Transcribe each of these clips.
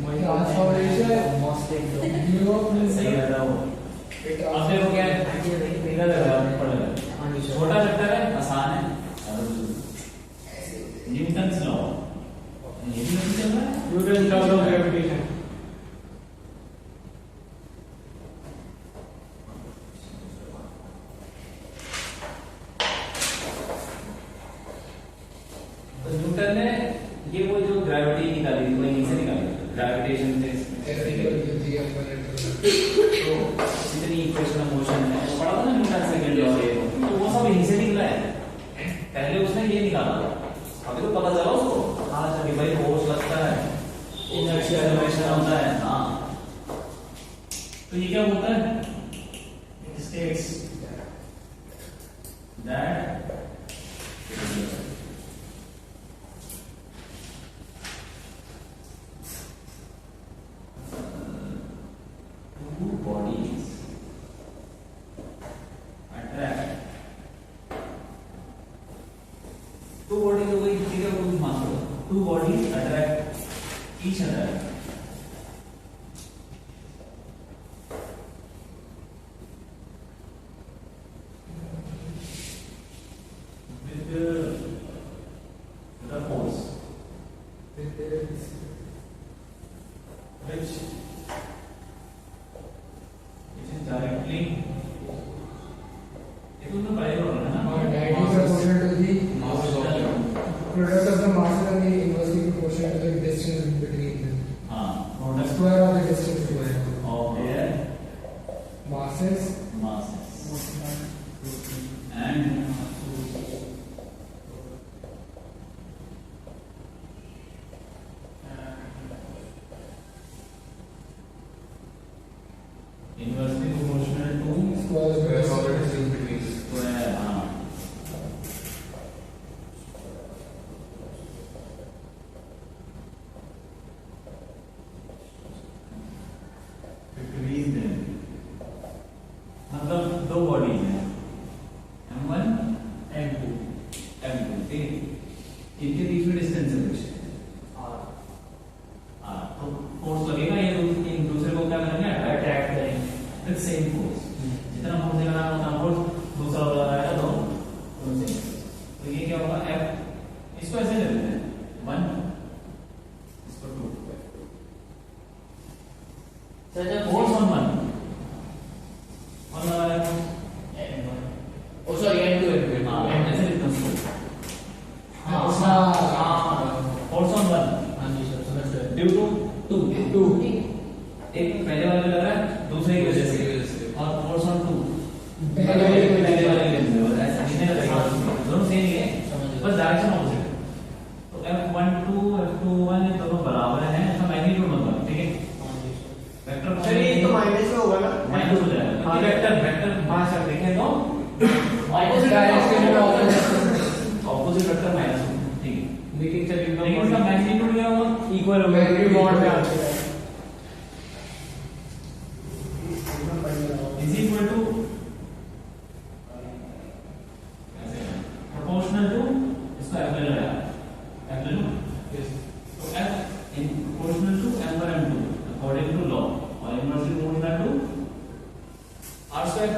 Transformation most सही रहता वो। अब देखो क्या है, इधर पढ़ेगा, छोटा चैप्टर है, आसान है। न्यूटन्स लॉ, ये भी नहीं चल रहा है। Newton law of gravitation. तो न्यूटन ने ये वो जो ग्रेविटी निकाली थी, वो यहीं से निकाली, ग्रेविटेशन से। तो जितनी इक्वेशन ऑफ मोशन है पढ़ा था ना न्यूटन सेकंड लॉ, ये तो वो सब यहीं से निकला है। पहले उसने ये निकाला, अभी तो पता चला उसको, हाँ जब भाई फोर्स लगता है, इनर्शिया रिलेशन होता है। हाँ, तो ये क्या होता है, it states that two bodies attract, two bodies हो गई, ठीक है, वो मान लो two bodies attract each other with the force which is directly, ये तो मैं पहले बोल रहा था ना, Directly proportional to the mass of product of the masses and the inversely proportional to the distance between them. हाँ, product Square of the distance between of their masses masses and inversely proportional to square of the of distance between them. square, हाँ, between them, मतलब दो bodies हैं, M1 M2, ठीक है, इनके बीच में distance है कुछ हाँ, तो फोर्स लगेगा, ये एक दूसरे को क्या करेंगे, अट्रैक्ट करेंगे विद सेम फोर्स। जितना फोर्स लगा रहा उतना फोर्स दूसरा वाला लगाएगा, तो ये क्या होगा, F, इसको ऐसे ले लेते हैं 1, इसको 2, सर जब फोर्स ऑन 1 लगा रहा है, ओ सॉरी N2 हाँ ऐसे लिखता हूँ, हाँ फोर्स ऑन 1 हाँ जी सर समझ गए। ड्यू टू 2, एक पहले वाले लग रहा है दूसरे की वजह से, और फोर्स ऑन 2 पहले वाले की वजह से, ऐसा नहीं लगेगा, दोनों सेम ही है, बस डायरेक्शन ऑपोजिट है। तो F12 F21 ये दोनों बराबर हैं, ऐसा मैग्नीट्यूड मतलब, ठीक है, वेक्टर सर ये तो माइनस में होगा ना, माइनस हो जाएगा, हाँ, वेक्टर हाँ सर देखें तो ऑपोजिट डायरेक्शन में ऑपोजिट वेक्टर माइनस होगा, ठीक है, लेकिन सर लेकिन इसका मैग्नीट्यूड क्या होगा, इक्वल होगा क्योंकि बॉन्ड में आते हैं। is equal to proportional to इसका F ले लिया, F ले लो, तो F in proportional to M1 M2 according to law और inversely proportional to R square,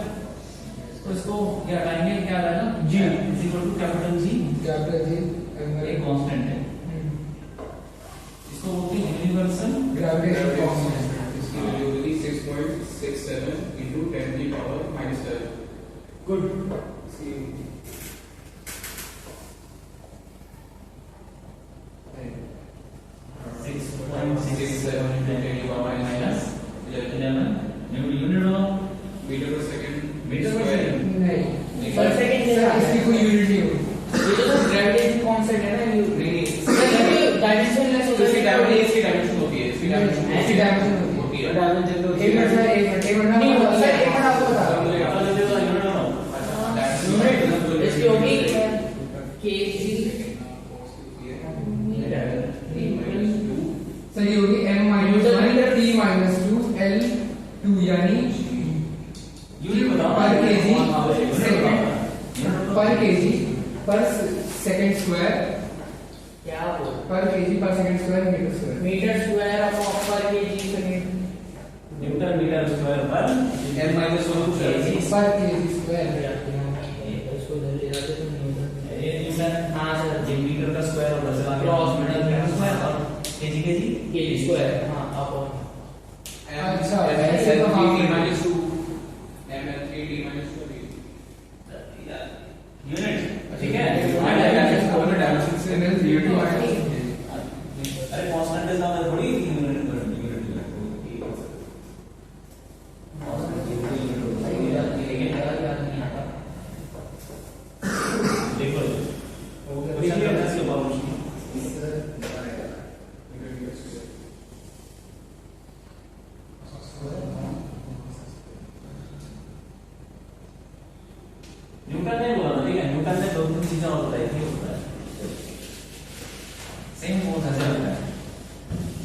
तो इसको क्या हटाएंगे, क्या आ जाएगा, G is equal to capital G, capital G एक कांस्टेंट है, इसको बोलते हैं यूनिवर्सल gravitation constant. इसकी वैल्यू होगी 6.67 into 10 की पावर -7। Good. मीटर पर सेकंड नहीं पर सेकंड सर इसकी कोई यूनिट नहीं होगी. ये तो सर ग्रेविटेशन कांस्टेंट है ना, नहीं डायमेंशन लेस होता है, इसकी डायमेंशन होती है, इसकी डायमेंशन ऐसी डायमेंशन होती है. डायमेंशन तो एक मिनट सर, एक मिनट नहीं, मैं सर, एक मिनट आपको बता रहा हूँ. इसकी होगी kg सर ये होगी m-1 t-2 L2 यानी यूनिट बताओ पर केजी पर केजी पर सेकंड स्क्वायर क्या बोल per KG per second square metre square metre square of per 1 m minus 1 to 7 पर kg square इसको इधर ले जाते तो न्यूटन ये न्यूटन हाँ सर ये मीटर का स्क्वायर और दस आगे क्रॉस मीटर का स्क्वायर और केजी केजी केजी स्क्वायर हाँ अपॉन अच्छा, m ऐसे तो हाँ, t minus 2 m n 3 t minus 2 unit ठीक है डायमेंशन से then 0 to minus अरे कांस्टेंट के साथ थोड़ी यूनिट देखो देखिए इसके बाद न्यूटन ने बोला ठीक है न्यूटन ने दो तीन चीजें और बताई थी होता है सेम फोर्स ऐसे होता है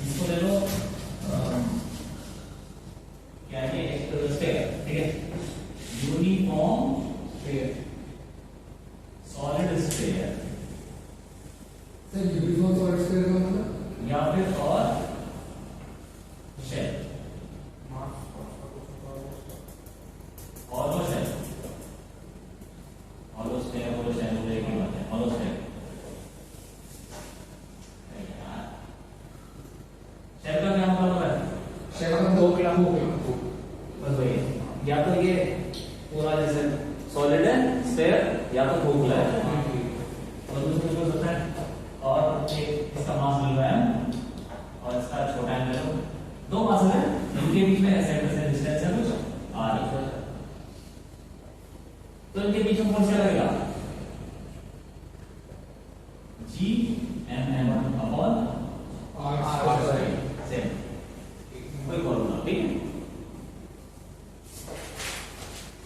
इसको ले लो क्या है एक स्टेयर ठीक है uniform solid sphere sir uniform solid sphere का मतलब या फिर और shell hollow shell hollow sphere hollow shell बोले की बात है ऑलो स्टेयर शेल का क्या मतलब है शेल का दो किलो बस वही या तो ये पूरा जैसे सॉलिड है स्टेयर या तो खोखला है और दूसरे को होता है और एक इसका मास मिल रहा है और इसका छोटा एंगल है दो मास है इनके बीच में सेंटर से डिस्टेंस है कुछ r तो इनके बीच में कौन सा लगेगा g m m upon r same कोई फॉर्मूला ठीक है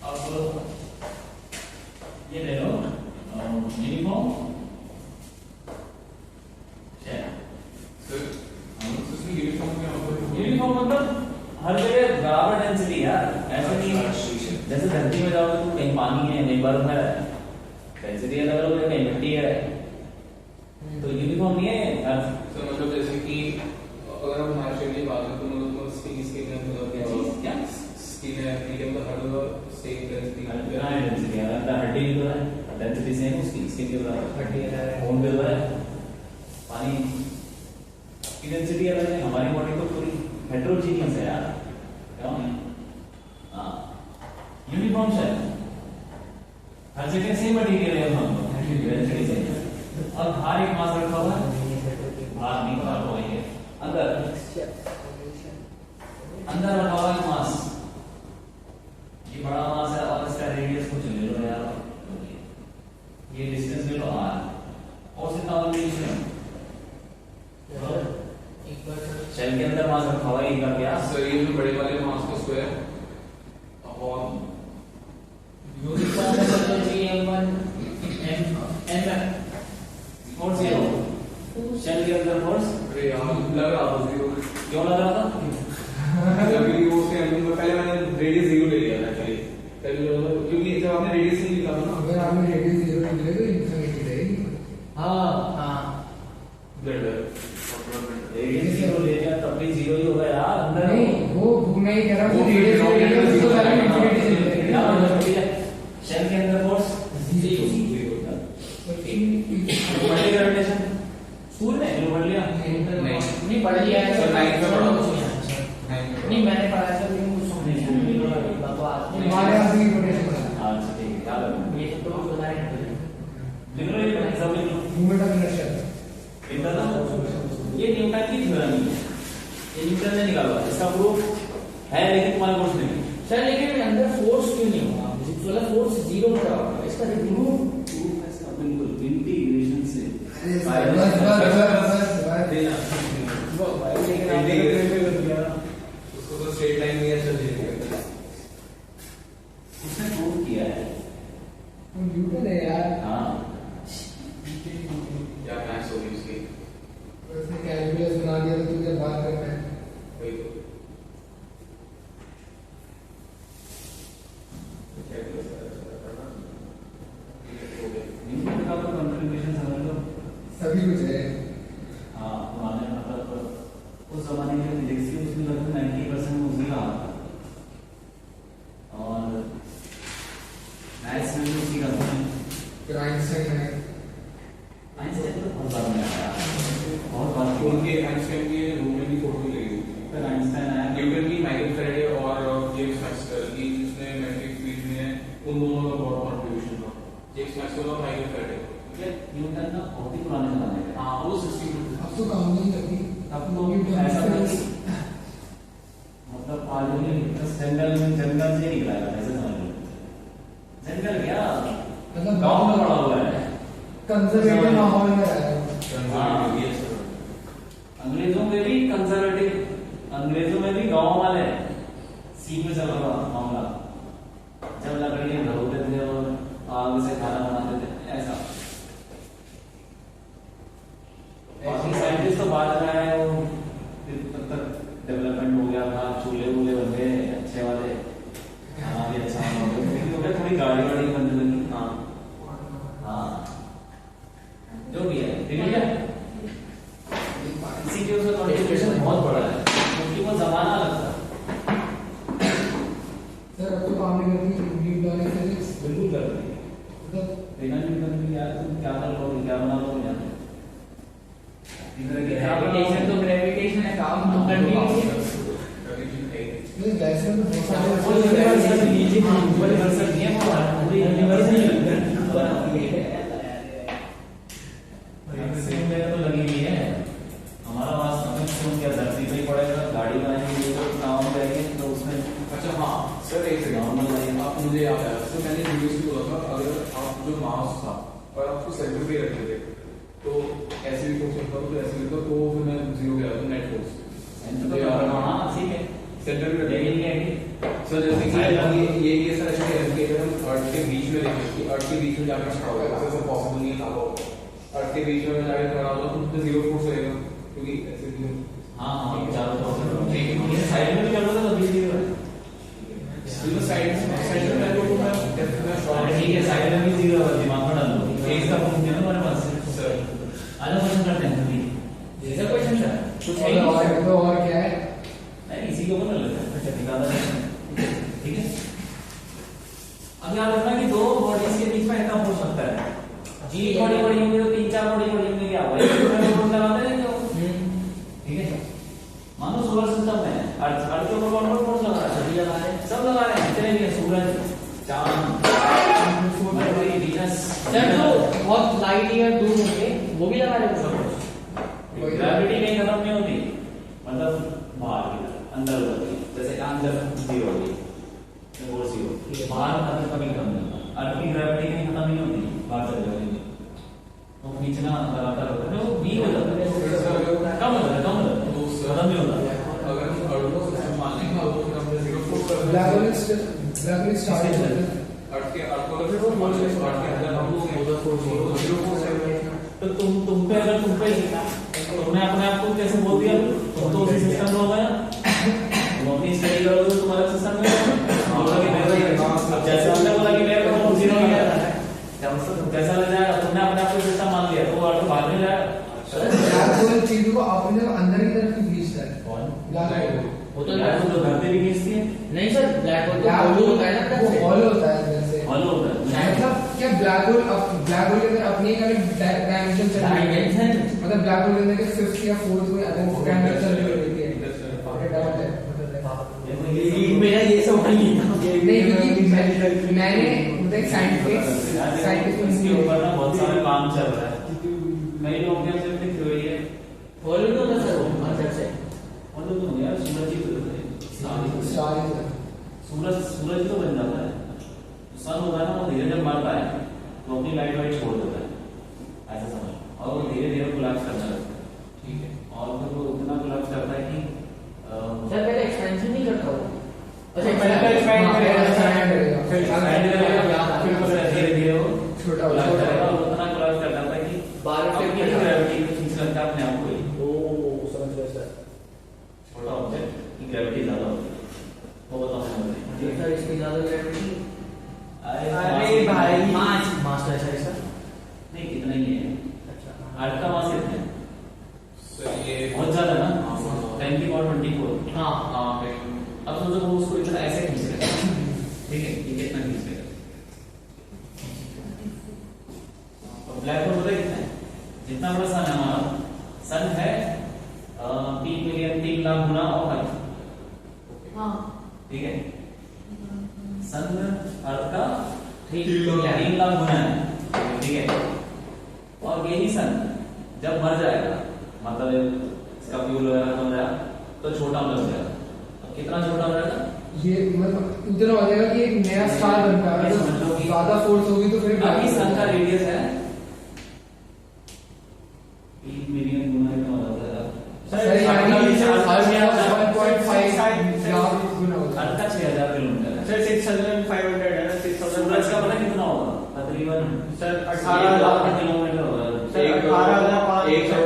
अब ये ले लो यूनिफॉर्म शेल यूनिफॉर्म मतलब हर जगह बराबर डेंसिटी यार ऐसा नहीं है जैसे धरती में जाओगे तो कहीं पानी है कहीं बर्फ है डेंसिटी अलग अलग है कहीं मिट्टी है तो यूनिफॉर्म नहीं है तो मतलब जैसे कि अगर हम हमारे शरीर की बात करें तो मतलब स्किन क्या स्किन है ठीक है तो हर जगह सेम डेंसिटी डेंसिटी है हड्डी भी तो है डेंसिटी सेम उसकी स्किन के बराबर हड्डी है खून भी तो है पानी की डेंसिटी अलग है हमारी बॉडी तो पूरी हेटेरोजीनियस है यार क्यों हाँ यूनिफॉर्म शेल हर जगह सेम मटेरियल है हम डेंसिटी सेम और बाहर एक मास रखा हुआ है बाहर नहीं बाहर हो गई है अंदर अंदर रखा हुआ है मास ये बड़ा मास है और इसका रेडियस कुछ ले लो यार ये डिस्टेंस ले लो r और से कॉम्बिनेशन एक बार शेल के अंदर मास रखा हुआ है इनका क्या सर ये जो बड़े वाले मास का स्क्वायर अपॉन यूनिफॉर्म में तो GM1 m और जीरो शेल के अंदर फोर्स अरे यार लग रहा था जीरो क्यों लग रहा था अभी वो से पहले मैंने रेडियस जीरो ले लिया था पहले क्योंकि जब आपने रेडियस नहीं लिखा था ना अगर आपने रेडियस 0 लिख लिया तो इनफिनिटी रहेगी हाँ हाँ गुड रेडियस जीरो ले लिया तब भी जीरो ही होगा यार अंदर नहीं वो मैं ये कह रहा हूँ वो कि रेडियस zero रेडियस zero तो सारे zero इनफिनिटी से क्या मतलब ठीक है शेल के अंदर फोर्स मल्टी ग्रेविटेशन स्कूल में जो पढ़ लिया नहीं पढ़ लिया है सर, ninth में पढ़ा था। नहीं मैंने पढ़ा है लेकिन कुछ समझ नहीं बकवास हमारे यहाँ से रोटेशन है अच्छा ठीक है क्या करना ये सब तो कुछ बता नहीं लिख लो ये सब लिख लो मूवमेंट ऑफ इनर्शिया इतना ना ये न्यूटन की थ्योरम है ये न्यूटन ने निकाला इसका प्रूफ है लेकिन तुम्हारे कोर्स में नहीं सर लेकिन अंदर फोर्स क्यों नहीं होगा सोलर फोर्स जीरो का होगा इसका प्रूफ है इसका बिल्कुल इंटीग्रेशन से देना लेकिन उसको तो स्ट्रेट लाइन में ऐसे ले लिया उसने प्रूव किया है न्यूटन है यार हाँ क्या मैथ्स होगी उसकी उसने कैलकुलस बना दिया तो तुझे बात करना है वही तो न्यूटन का तो कंट्रीब्यूशन समझ लो सभी कुछ है हाँ पुराने मतलब उस जमाने के फिजिक्स की उसमें लगभग 90% उसी का आता आइंस्टाइन के रूम में भी फोटो लगेगी। फिर आइंस्टाइन आया, न्यूटन की, माइकल फैराडे और जेम्स मैक्सवेल की, जिसने मैग्नेटिक फील्ड में उन दोनों का बहुत कंट्रीब्यूशन था, जेम्स मैक्सवेल और माइकल फैराडे। न्यूटन ना बहुत ही पुराने जमाने का। हाँ, वो 16 अब तो काम नहीं करती। अब तो ऐसा नहीं, मतलब जंगल से निकला है, ऐसे समझ लो। जंगल क्या, मतलब गांव में बड़ा हुआ है, कंजर्वेटिव माहौल में रहा है। अंग्रेजों में भी कंजर्वेटिव, अंग्रेजों में भी गांव वाले सीख में चल रहा मामला, जब लकड़ियां ढोते थे और आग से खाना बनाते थे, ऐसा। साइंटिस्ट तो बात रहा है, वो तब तक डेवलपमेंट हो गया था, चूल्हे वूल्हे बन गए अच्छे वाले, खाना भी अच्छा हो गया, लेकिन हो गया, थोड़ी गाड़ी वाड़ी बनने लगी। हाँ जो भी है, ठीक है। इसी के उसका कंट्रीब्यूशन बहुत बड़ा है, क्योंकि वो जमाना अलग था। सर अब तो काम नहीं करती न्यूटन फिजिक्स। बिल्कुल कर रही है, मतलब बिना न्यूटन के यार तुम क्या कर लोगे, क्या बना लोगे यार। ग्रेविटेशन तो ग्रेविटेशन है, काम तो करनी ही है। ये वैसे तो बहुत सारे कोई यूनिवर्सल नीचे यूनिवर्सल नहीं है, वो पूरी यूनिवर्सल तो लगी हुई है। हमारा वास्तव में क्यों क्या धरती पे ही पड़ेगा, गाड़ी बनाएंगे तो नाव में जाएंगे तो उसमें। अच्छा हाँ सर, एक सेकंड, नॉर्मल लाइन आप मुझे याद आया, तो मैंने वीडियो से बोला था, अगर आप जो मास था और आपको सेंटर पे रखे थे, तो ऐसे भी फोर्स होता तो ऐसे भी, तो फिर मैं जीरो गया था नेट फोर्स हाँ ठीक है, सेंटर पे रखे। लेकिन ये सर जैसे कि ये सर ऐसे कि अगर हम अर्थ के बीच में देखें कि अर्थ के बीच में जाकर खड़ा होगा, ऐसा पॉसिबल नहीं था। अर्थ के बीच में जाकर खड़ा होगा तो जीरो फोर्स रहेगा, क्योंकि ऐसे भी हाँ चारों तरफ ये साइड में भी कर लो तो बीच में साइड में ठीक है, साइड में भी जीरो है, दिमाग में डाल दो। फेस का फॉर्म है हमारे पास सर। आधा क्वेश्चन करते हैं अभी, जैसा क्वेश्चन सर कुछ है और क्या है? नहीं इसी के ऊपर कर लेते हैं। अच्छा ठीक है, अब याद रखना कि दो बॉडीज के बीच में इतना हो सकता है, जी बॉडी बड़ी होंगी तो 3-4 बॉडी बड़ी होंगी, क्या हुआ लगाते हैं क्यों? ठीक है, मानो सोलर सिस्टम में अर्थ के ऊपर कौन कौन फोर्स लगा रहा है? सभी लगा रहे हैं, सब लगा रहे हैं, चलेंगे सूरज, चांद, मरकरी, वीनस। सर जो बहुत लाइट ईयर दूर होंगे वो भी लगा रहे हैं सब। ग्रेविटी कहीं खत्म नहीं होती, मतलब बाहर की तरफ अंदर होती है, जैसे अंदर जीरो होती है, वो जीरो बाहर अंदर कभी कम नहीं होता। अर्थ की ग्रेविटी कहीं खत्म नहीं होती, बाहर चले जाएगी तो खींचना लगातार होता है, वो वीक हो जाता है, कम हो जाता है, कम हो जाता है, खत्म नहीं होता। अगर हम अर्थ को सिस्टम मान लेंगे तो हम जीरो फोर्स कर ब्लैक होल स्टार्ट होता है। अर्थ के अंदर हम जीरो फोर्स है। तो तुम पे अगर तुम पे तुमने अपने आप को कैसे बोल दिया, तुम तो उसी सिस्टम में हो गया, तुम अपनी स्टडी करोगे तो तुम्हारा सिस्टम में बोला कि मेरा जैसे हमने बोला कि मेरा तो जीरो हो गया, कैसा लग जाएगा, तुमने अपने आप को सिस्टम मान लिया तो अर्थ बाहर में जाएगा। ब्लैक होल चीजों को अपने अंदर ही तरफ खींचता है। कौन? ब्लैक होल वो तो यार तो धरती भी खींचती है, नहीं सर, ब्लैक होल तो hollow होता है ना, वो हॉलो होता है जैसे हॉलो होता है। मतलब क्या ब्लैक होल के अंदर अपनी एक अलग डायमेंशन चल रही है, डायमेंशन मतलब ब्लैक होल के अंदर के फिफ्थ या फोर्थ कोई अलग डायमेंशन चल रही होती है। मेरा ये सवाल नहीं था। नहीं क्योंकि मैंने मतलब एक साइंटिस्ट इसके ऊपर ना बहुत सारा काम चल रहा है, कई लोग ने अपनी थ्योरी है। हॉलो तो होता सर वो अंदर से, और तो यार सूरज ही तो सूरज तो बन जाता है, सन होता है ना, वो धीरे जब मरता है तो अपनी लाइट वाइट छोड़ देता है, ऐसा समझ, और वो धीरे धीरे कोलैप्स करने लगता है। ठीक है, और फिर वो इतना कोलैप्स करता है कि सर पहले एक्सपेंशन नहीं करता वो। अच्छा पहले एक्सपेंड करेगा फिर धीरे धीरे वो छोटा कोलैप्स करेगा, और उतना कोलैप्स कर जाता है कि बाहर से अपनी ग्रेविटी को खींच लेता है अपने आप को ही। ओ समझ गया सर। छोटा ऑब्जेक्ट की ग्रेविटी ज्यादा होती है, वो बताओ मुझे। सर इसकी ज्यादा ग्रेविटी, अरे भाई मास है सर इसका। नहीं कितना ही है, अच्छा अर्थ का मास कितना है? सर ये बहुत ज्यादा ना, 10 की पावर 24। हाँ हाँ अब सोचो वो उसको इतना ऐसे खींच रहे हैं, ठीक है, ये कितना खींच रहे हैं, और ब्लैक होल पता है कितना है? जितना बड़ा सन है हमारा, सन है 3 मिलियन 3 लाख गुना और अर्थ, हाँ ठीक है। सन अर्थ का 3 3 लाख गुना है, ठीक है। और यही सन जब मर जाएगा, मतलब इसका फ्यूल वगैरह हो जाएगा तो छोटा हो जाएगा। अब कितना छोटा हो जाएगा? ये मतलब इतना हो जाएगा कि एक नया स्टार बनता है। ये समझ लो कि ज्यादा फोर्स होगी तो फिर अभी सन का रेडियस है 3 मिलियन गुना इतना हो जाता है। सर यानी 1.5 लाख गुना होता है। अर्थ का 6000 किलोमीटर है। सर 6500 है ना, 6000 सूरज का पता कितना होगा? तकरीबन सर 18 लाख किलोमीटर होगा। सर 18,500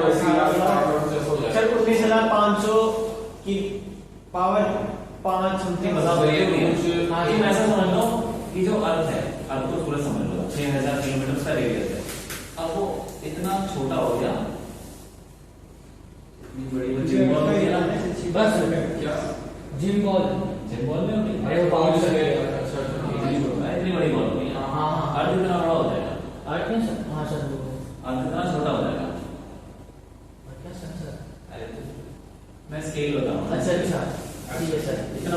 सर 19,500 की पावर 5 समथिंग बता तो ये दो कुछ- हाँ, तुम ऐसा समझ लो कि जो अर्थ है, अर्थ को सूरज समझ लो 6000 किलोमीटर का रेडियस है। अब वो इतना छोटा हो गया, इतनी बड़ी वो जिम बॉल हो गया ना। बस क्या जिम बॉल जिम बॉल में होगी, अरे वो पाउच है। इतनी बड़ी बॉल होगी। हाँ, हाँ। अर्थ इतना बड़ा हो जाएगा, अर्थ में सर, हाँ सर वो अर्थ इतना छोटा हो जाएगा। क्या सर? अरे मैं स्केल बताऊँ। अच्छा अच्छा ठीक है सर। इतना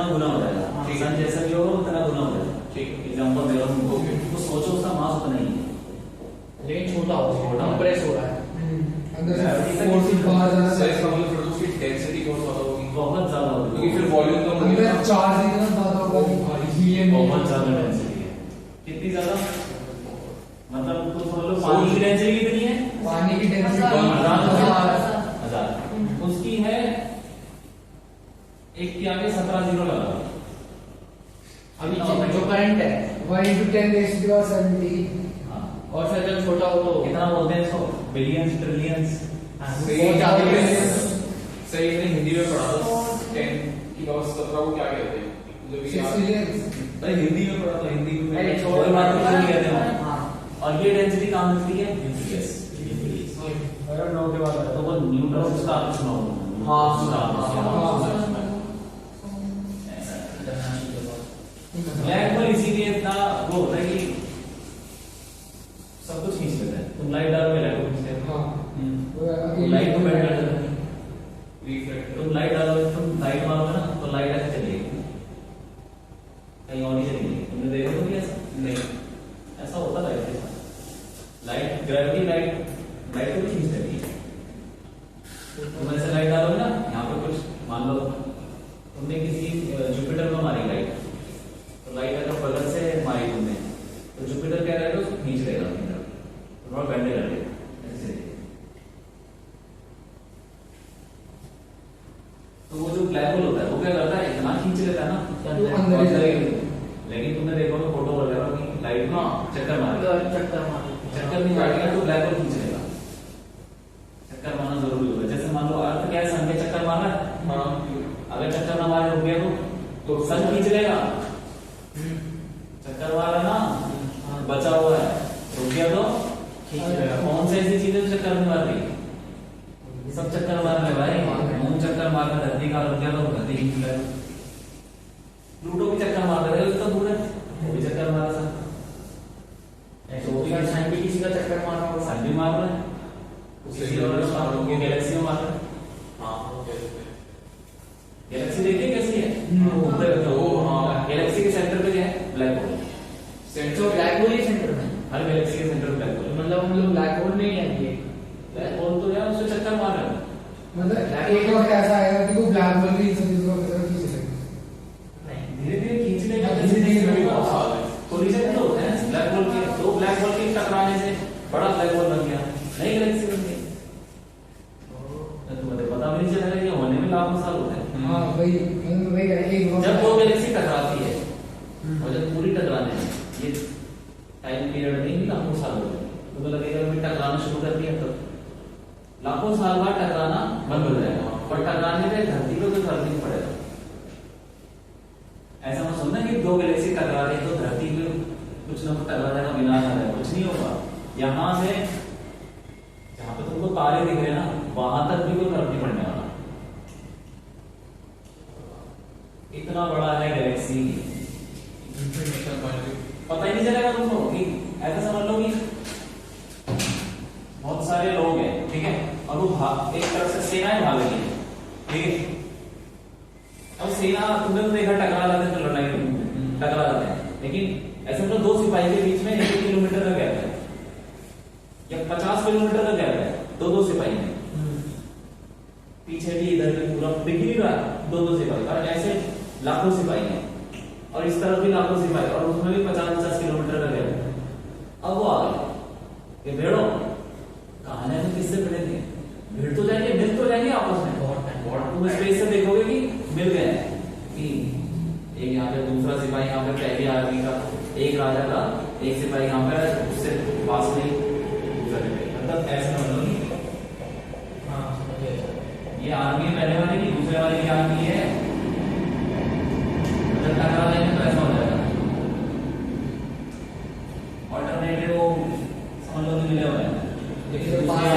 गुना हो जाएगा। हाँ, सन जैसा भी होगा उतना गुना हो जाएगा। ठीक है। एग्जाम्पल दे रहा हूँ तुमको, तो सोचो उसका मास उतना ही है। लेकिन छोटा हो छोटा। रहा है, कंप्रेस हो रहा है। अंदर से फोर्स बाहर जाना सर चाहिए। इसका मतलब फिर उसकी डेंसिटी बहुत ज्यादा होगी, बहुत ज्यादा होगी, क्योंकि फिर वॉल्यूम कम हो अंदर गया। चार्ज इतना ज्यादा होगा कि हीलियम बहुत ज्यादा डेंसिटी है। कितनी ज्यादा? मतलब तो समझ लो पानी की डेंसिटी कितनी है? पानी की डेंसिटी 1000। उसकी है एक के आगे 17 जीरो लगा दो। अभी जो करंट है 1 into 10 raised to the 70। हाँ, और फिर जब छोटा हो तो कितना बोलते हैं इसको? Billions, trillions. बहुत ज्यादा सही ने हिंदी में पढ़ा था 10 की पावर 17 को क्या कहते हैं? जब ये 6 billion। अरे हिंदी में पढ़ा तो हिंदी में अरे कोई बात नहीं कहते हैं। हाँ और ये डेंसिटी कहाँ मिलती है? न्यूक्लियस। अरे 9 के बाद तो वो न्यूट्रॉन स्टार सुना होगा। ब्लैक होल इसीलिए इतना वो होता है कि सब कुछ खींच लेता है। तुम लाइट डालोगे लाइट को खींच लेगा। हां लाइट को बैठ जाता है। रिफ्लेक्ट तुम लाइट डालोगे, तुम लाइट मारोगे ना तो लाइट ऐसे चलेगी, कहीं और नहीं चलेगी। तुमने देखा तो ऐसा नहीं, ऐसा होता लाइट के साथ। लाइट ग्रेविटी लाइट को भी खींच लेती है। तुम ऐसे लाइट डालोगे ना, यहाँ पे कुछ मान लो तुमने किसी जुपिटर में मारी लाइट, तो लाइट अगर बगल से मारी तुमने तो जुपिटर क्या करेगा? उसको खींच लेगा अपनी तरफ, थोड़ा बैंडे कर देगा ऐसे। तो वो जो ब्लैक होल होता है वो क्या करता है? इतना खींच लेता है ना तो अंदर ही जाएगा। लेकिन तुमने देखो फोटो वगैरह की लाइट में चक्कर मारेगा, चक्कर नहीं मारेगा तो ब्लैक होल खींच लेगा। चक्कर मारना जरूरी होगा। जैसे मान लो अर्थ क्या है, सन के चक्कर मार रहा है, हाँ अगर चक्कर ना मारे रुक गया तो सन खींच लेगा। चक्कर मार रहा है ना, बचा हुआ है, रुक गया तो खींच लेगा। कौन सी ऐसी चीजें चक्कर नहीं मार रही? सब चक्कर मार रहे भाई। मून चक्कर मार रहा है, धरती का रुक गया तो धरती खींच लेगा। प्लूटो भी चक्कर मार रहे, उसका दूर है, वो भी चक्कर मार रहा है। साइन भी किसी का चक्कर मार रहा होगा। सन भी मार रहा है, किसी और वो गैलेक्सी में मार रहा है। हाँ गैलेक्सी देखिए कैसी है? घूमते रहते हैं। वो हाँ गैलेक्सी के सेंटर पे क्या है? Black hole. तो ब्लैक होल ही सेंटर में, हर गैलेक्सी के सेंटर पे ब्लैक होल है। मतलब हम लोग ब्लैक होल में ही है ये। ब्लैक होल तो यार उससे चक्कर मार रहा है। मतलब एक वक्त ऐसा आएगा कि वो ब्लैक होल भी इन सब चीजों को तरफ खींच लेगा। धीरे धीरे खींच लेगा। हाँ, धीरे धीरे धीरे बहुत साल है। कोलिजन तो होता है ब्लैक होल के, दो ब्लैक होल के टकराने से बड़ा ब्लैक होल बन गया, नई गैलेक्सी बन गई। तुम्हें पता भी नहीं चलेगा कि होने में लाखों साल होते हैं। हाँ वही कह रहे हैं एक वक्त जब दो गैलेक्सी टकराती है और जब पूरी टकराने में ये टाइम पीरियड नहीं लाखों साल हो जाएगा, तो लगेगा कि टकराना शुरू कर दिया तो लाखों साल बाद टकराना बंद हो जाएगा। और टकराने पे धरती पे कोई फर्क नहीं पड़ेगा। ऐसा मत समझना कि दो गैलेक्सी टकरा रही तो धरती पे कुछ ना कुछ टकरा जाएगा, विनाश आ जाएगा, कुछ नहीं होगा। यहां से जहां पे तुमको तारे दिख रहे हैं ना, वहां तक भी कोई फर्क नहीं पड़ने वाला। इतना बड़ा है गैलेक्सी, पता ही नहीं चलेगा तुमको। कि ऐसा समझ लो कि बहुत सारे लोग हैं, ठीक है, और वो एक तरफ से सेनाएं भाग रही है, ठीक है। अब सेना तुमने तो देखा टकरा जाते हैं तो लड़ाई में टकरा जाते हैं, लेकिन ऐसे मतलब दो सिपाही के बीच में 1 किलोमीटर का गैप है या 50 किलोमीटर का गैप है, दो सिपाही हैं, पीछे भी इधर भी पूरा दिख नहीं रहा, दो सिपाही, और ऐसे लाखों सिपाही हैं और इस तरफ भी लाखों सिपाही, और उसमें भी 50-50 किलोमीटर का गैप है। अब वो आ गए ये भेड़ो कहां जाए, किससे भिड़ेंगे, भिड़ तो जाएंगे, मिल तो जाएंगे आपस में, तुम स्पेस से देखोगे कि मिल गए कि एक यहाँ पे दूसरा सिपाही यहाँ पे पहले आदमी का, एक राजा का एक सिपाही यहाँ पे उससे पास में दूसरा सिपाही, मतलब ऐसा मतलब ये आर्मी पहले वाले की दूसरे वाले की आर्मी है, अगर टकरा जाएंगे तो ऐसा हो जाएगा। ऑल्टरनेटिव समझ लो मिले हुए हैं, लेकिन पहले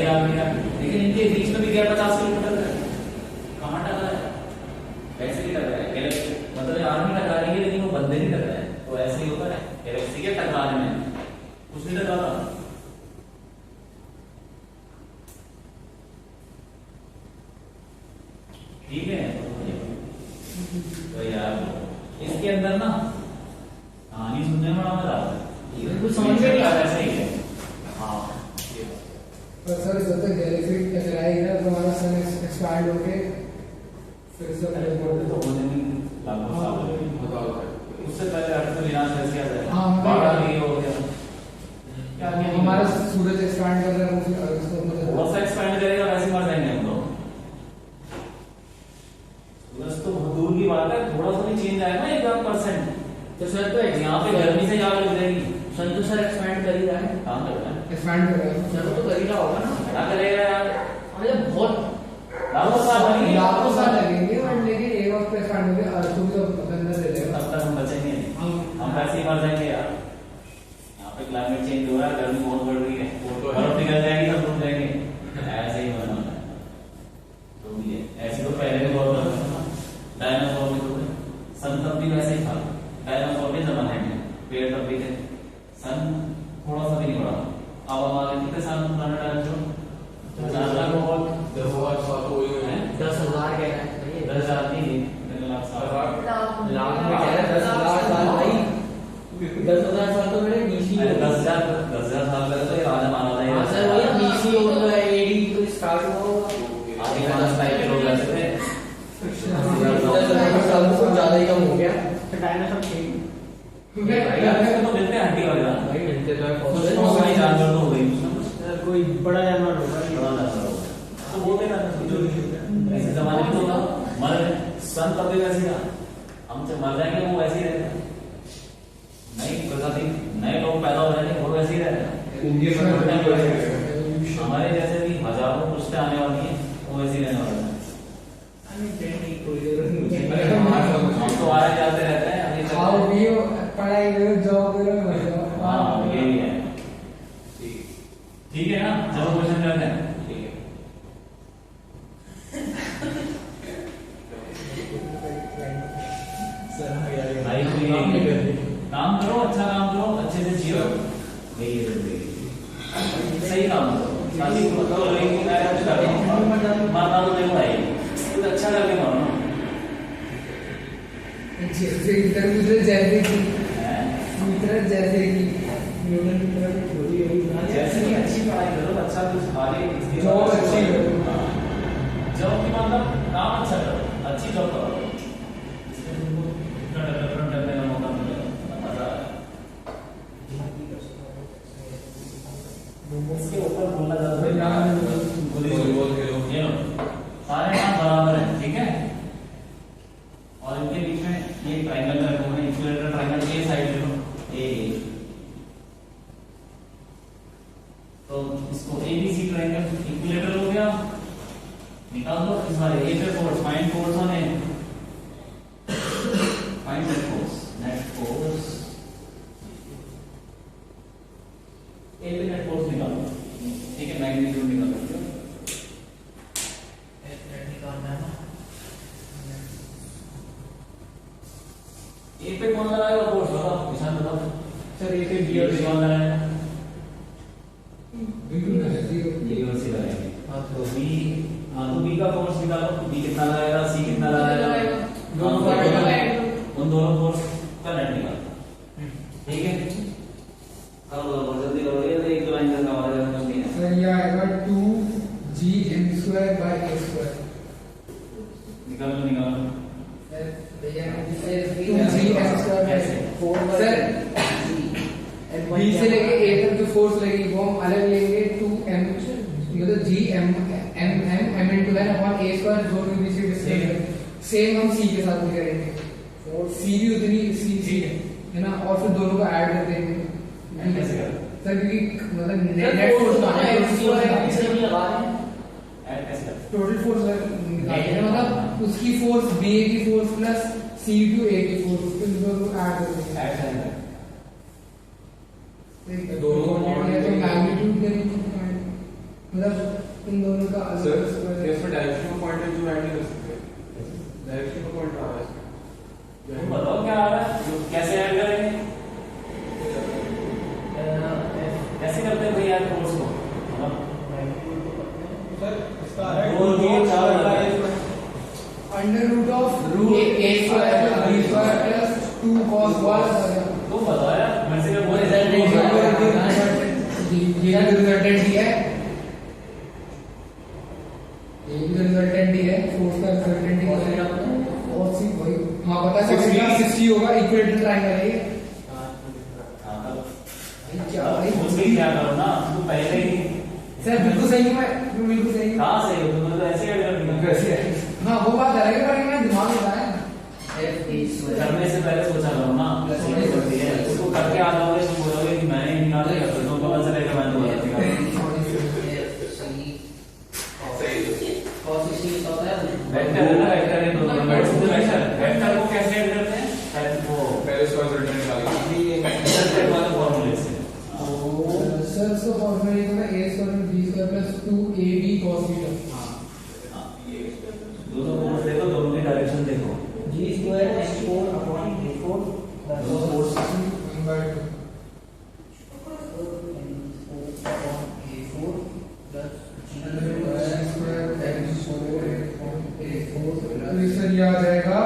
आर्मी का, लेकिन इनके बीच में भी क्या 50 किलोमीटर है, कहाँ टकरा है, वैसे ही टकरा है, मतलब आर्मी टकरा रही है लेकिन वो बंदे नहीं टकरा है, तो ऐसे ही होता है गैलेक्सी के टकराने में कुछ नहीं टकराता। ठीक है, तो यार इसके अंदर ना कहानी सुनने में बड़ा मजा आता है, कुछ समझ में नहीं आता, ऐसा ही है। हाँ पर सर जब तक गैलेक्सी टकराएगी ना तो हमारा सन एक्सपैंड होके फिर से पहले बोलते तो होने में लाखों साल लगे, उससे पहले अर्थ में विनाश कैसे आ जाएगा, बाढ़ आ गई हो गया, क्या हमारा सूरज एक्सपैंड कर रहा है, उसको मतलब बहुत सा एक्सपैंड करेगा, वैसे मर जाएंगे हम लोग। सूरज तो बहुत दूर की बात है, थोड़ा सा भी चेंज आएगा 1% तो सर तो यहाँ पे गर्मी से जाग लग जाएगी। सन तो सर एक्सपैंड कर ही रहा है, काम कर रहा है, एक्सपैंड कर रहा है, सर वो तो कर ही रहा होगा ना, क्या करेगा यार, मतलब बहुत लाखों साल लगेंगे, लाखों साल लगेंगे, बट लेकिन एक वक्त पे एक्सपैंड हो गया अर्थ को भी तो अंदर ले लेगा। तब तक हम बचेंगे नहीं, हम वैसे ही मर जाएंगे यार। यहाँ पे क्लाइमेट चेंज हो रहा है, गर्मी बहुत बढ़ रही है, बर्फ निकल जाएगी तब डूब जाएंगे, ऐसे ही मरना है। तो ये ऐसे तो पहले भी बहुत होता था, डायनासोर भी तो सन तब भी वैसे ही था, डायनासोर के जमाने में पेड़ तब भी थे, सन थोड़ा सा भी नहीं बढ़ा। अब हमारे कितने साल पुराना डायनासोर 4 लाख बहुत 10,000 साल हो गए हैं। 10,000 कह रहा है, 10,000 नहीं 3 लाख साल, लाख में कह रहा है 10,000 साल भाई, 10,000 साल तो मेरे बीसी अरे 10,000 साल पहले तो ये राजा माना था, हाँ सर वही बीसी हो गया, एडी तो स्टार्ट हुआ आदि मानव टाइप के लोग ऐसे थे। 10,000 साल तो कुछ ज्यादा ही कम हो गया, डायनासोर थे भाई आपसे तो मिलते हैं हड्डी वाले ना, भाई मिलते तो है कुछ फॉसिल, तो सही जानवर तो हो गई उसमें कुछ सर कोई बड़ा जानवर होगा, बड़ा जानवर होगा, तो वो देना जो ऐसे जमाने में तो था, मर सन तब भी वैसे था, हम जब मर जाएंगे वो वैसे ही रहेगा, नई प्रजाति नए लोग पैदा हो जाएंगे वो वैसे ही रहेगा, हमारे जैसे भी हजारों पुश्तें आने वाली है वो वैसे ही रहने वाला है। हम तो आए जाते रहते हैं अभी तक। खाओ पियो पढ़ाई करो जॉब करो, हाँ यही है, ठीक है ना, चलो क्वेश्चन करते हैं। ठीक है, भाई कोई काम करो, अच्छा काम करो, अच्छे से जियो, यही है जिंदगी, सही काम करो, शादी करो, लेकिन कुछ करो, मरना तो देखो भाई, कुछ अच्छा करके मरो ना। जैसे इधर उधर जैसे की हैं? इधर जैसे की जैसे कि अच्छी पढ़ाई करो, अच्छा कुछ आगे जॉब अच्छी करो, जॉब की मतलब काम अच्छा करो, अच्छी जॉब करो, इसमें तुमको इतना डेवलपमेंट करने का मौका मिलेगा, मजा आएगा। इसके ऊपर बोला जाता है ये लो, सारे नाम बराबर है, ठीक है, और इनके बीच में ये ट्रायंगल रखोगे, इक्विलेटरल ट्रायंगल के साइड ले लो ए, तो इसको एबीसी ट्रायंगल इक्विलेटरल हो गया, निकाल दो इस बार ए पे force, find force on A, find net force A पे नेट फोर्स निकालो, ठीक है, मैग्नीट्यूड निकाल सकते हो, ए पे कौन लगाएगा फोर्स, बताओ निशान बताओ सर, ए पे बी और सी कौन लगाएगा, बी और सी लगाएंगे, तो बी, हाँ तो बी का फोर्स निकालो, बी कितना लगाएगा, सी कितना लगाएगा, दोनों हाँ, का उन दोनों फोर्स का नेट निकालो। ठीक है, करो जल्दी करो, ये एक दो लाइन का काम है जल्दी। सर ये आएगा 2gm² by a square। निकालो निकालो। भैया 2gm² कैसे? सर b से लेके a तक जो फोर्स लगेगी वो हम अलग लेंगे 2m मतलब gm m into n upon a square जो भी बीच की डिस्टेंस सेम हम c के साथ भी करेंगे और c भी उतनी c है ना, और फिर दोनों को ऐड कर देंगे। कैसे करें? सर क्योंकि मतलब नेट नेट फोर्स फोर्स माना है से भी लगा रहे हैं। ऐड कैसे करें? टोटल फोर्स मतलब उसकी फोर्स बी की फोर्स प्लस सी टू ए की फोर्स इन दोनों को ऐड कर देंगे। ऐड करेंगे। दोनों को मैग्नीट्यूड करेंगे मतलब इन दोनों का सर अलग इसमें डायरेक्शन का पॉइंट है जो ऐड नहीं कर सकते, डायरेक्शन का पॉइंट आ रहा है तुम बताओ क्या आ रहा है, कैसे ऐड करेंगे, कैसे करते हैं भैया फोर्स को? सर इसका दो दो चार under root of root A square plus B square plus 2 cos 1 तुम बताओ यार, मेरे से क्या बोल ये रिजल्टेंट ही है, ये भी रिजल्टेंट ही है, फोर्स का रिजल्टेंट ही है और सी वही हां पता है 60 होगा इक्विलेटरल ट्रायंगल है ये। क्या भाई उसमें क्या करो ना, तुम पहले ही सर बिल्कुल सही हूं मैं बिल्कुल सही हूं। कहाँ से हो तुम, तो ऐसे ऐड कर दिया। कैसे है हां वो बात अलग है पर मैं दिमाग में था करने से पहले सोचा करो ना, सोचनी पड़ती है, उसको करके आ जाओगे तुम बोलोगे कि मैंने निकाल दिया, फिर तुम पता चलेगा मैंने बोला था। वेक्टर है ना, वेक्टर है तो वेक्टर को कैसे ऐड करते हैं? वो पहले इसका रिजल्टेंट निकालेंगे वेक्टर वाले फॉर्मूले से। सर इसको फॉर्मूला लिखो ना a square b square plus 2ab cos theta. दोनों फोर्स देखो, दोनों की डायरेक्शन देखो। G square H4 upon A4 दोनों फोर्स 1/2 तो सर ये आ जाएगा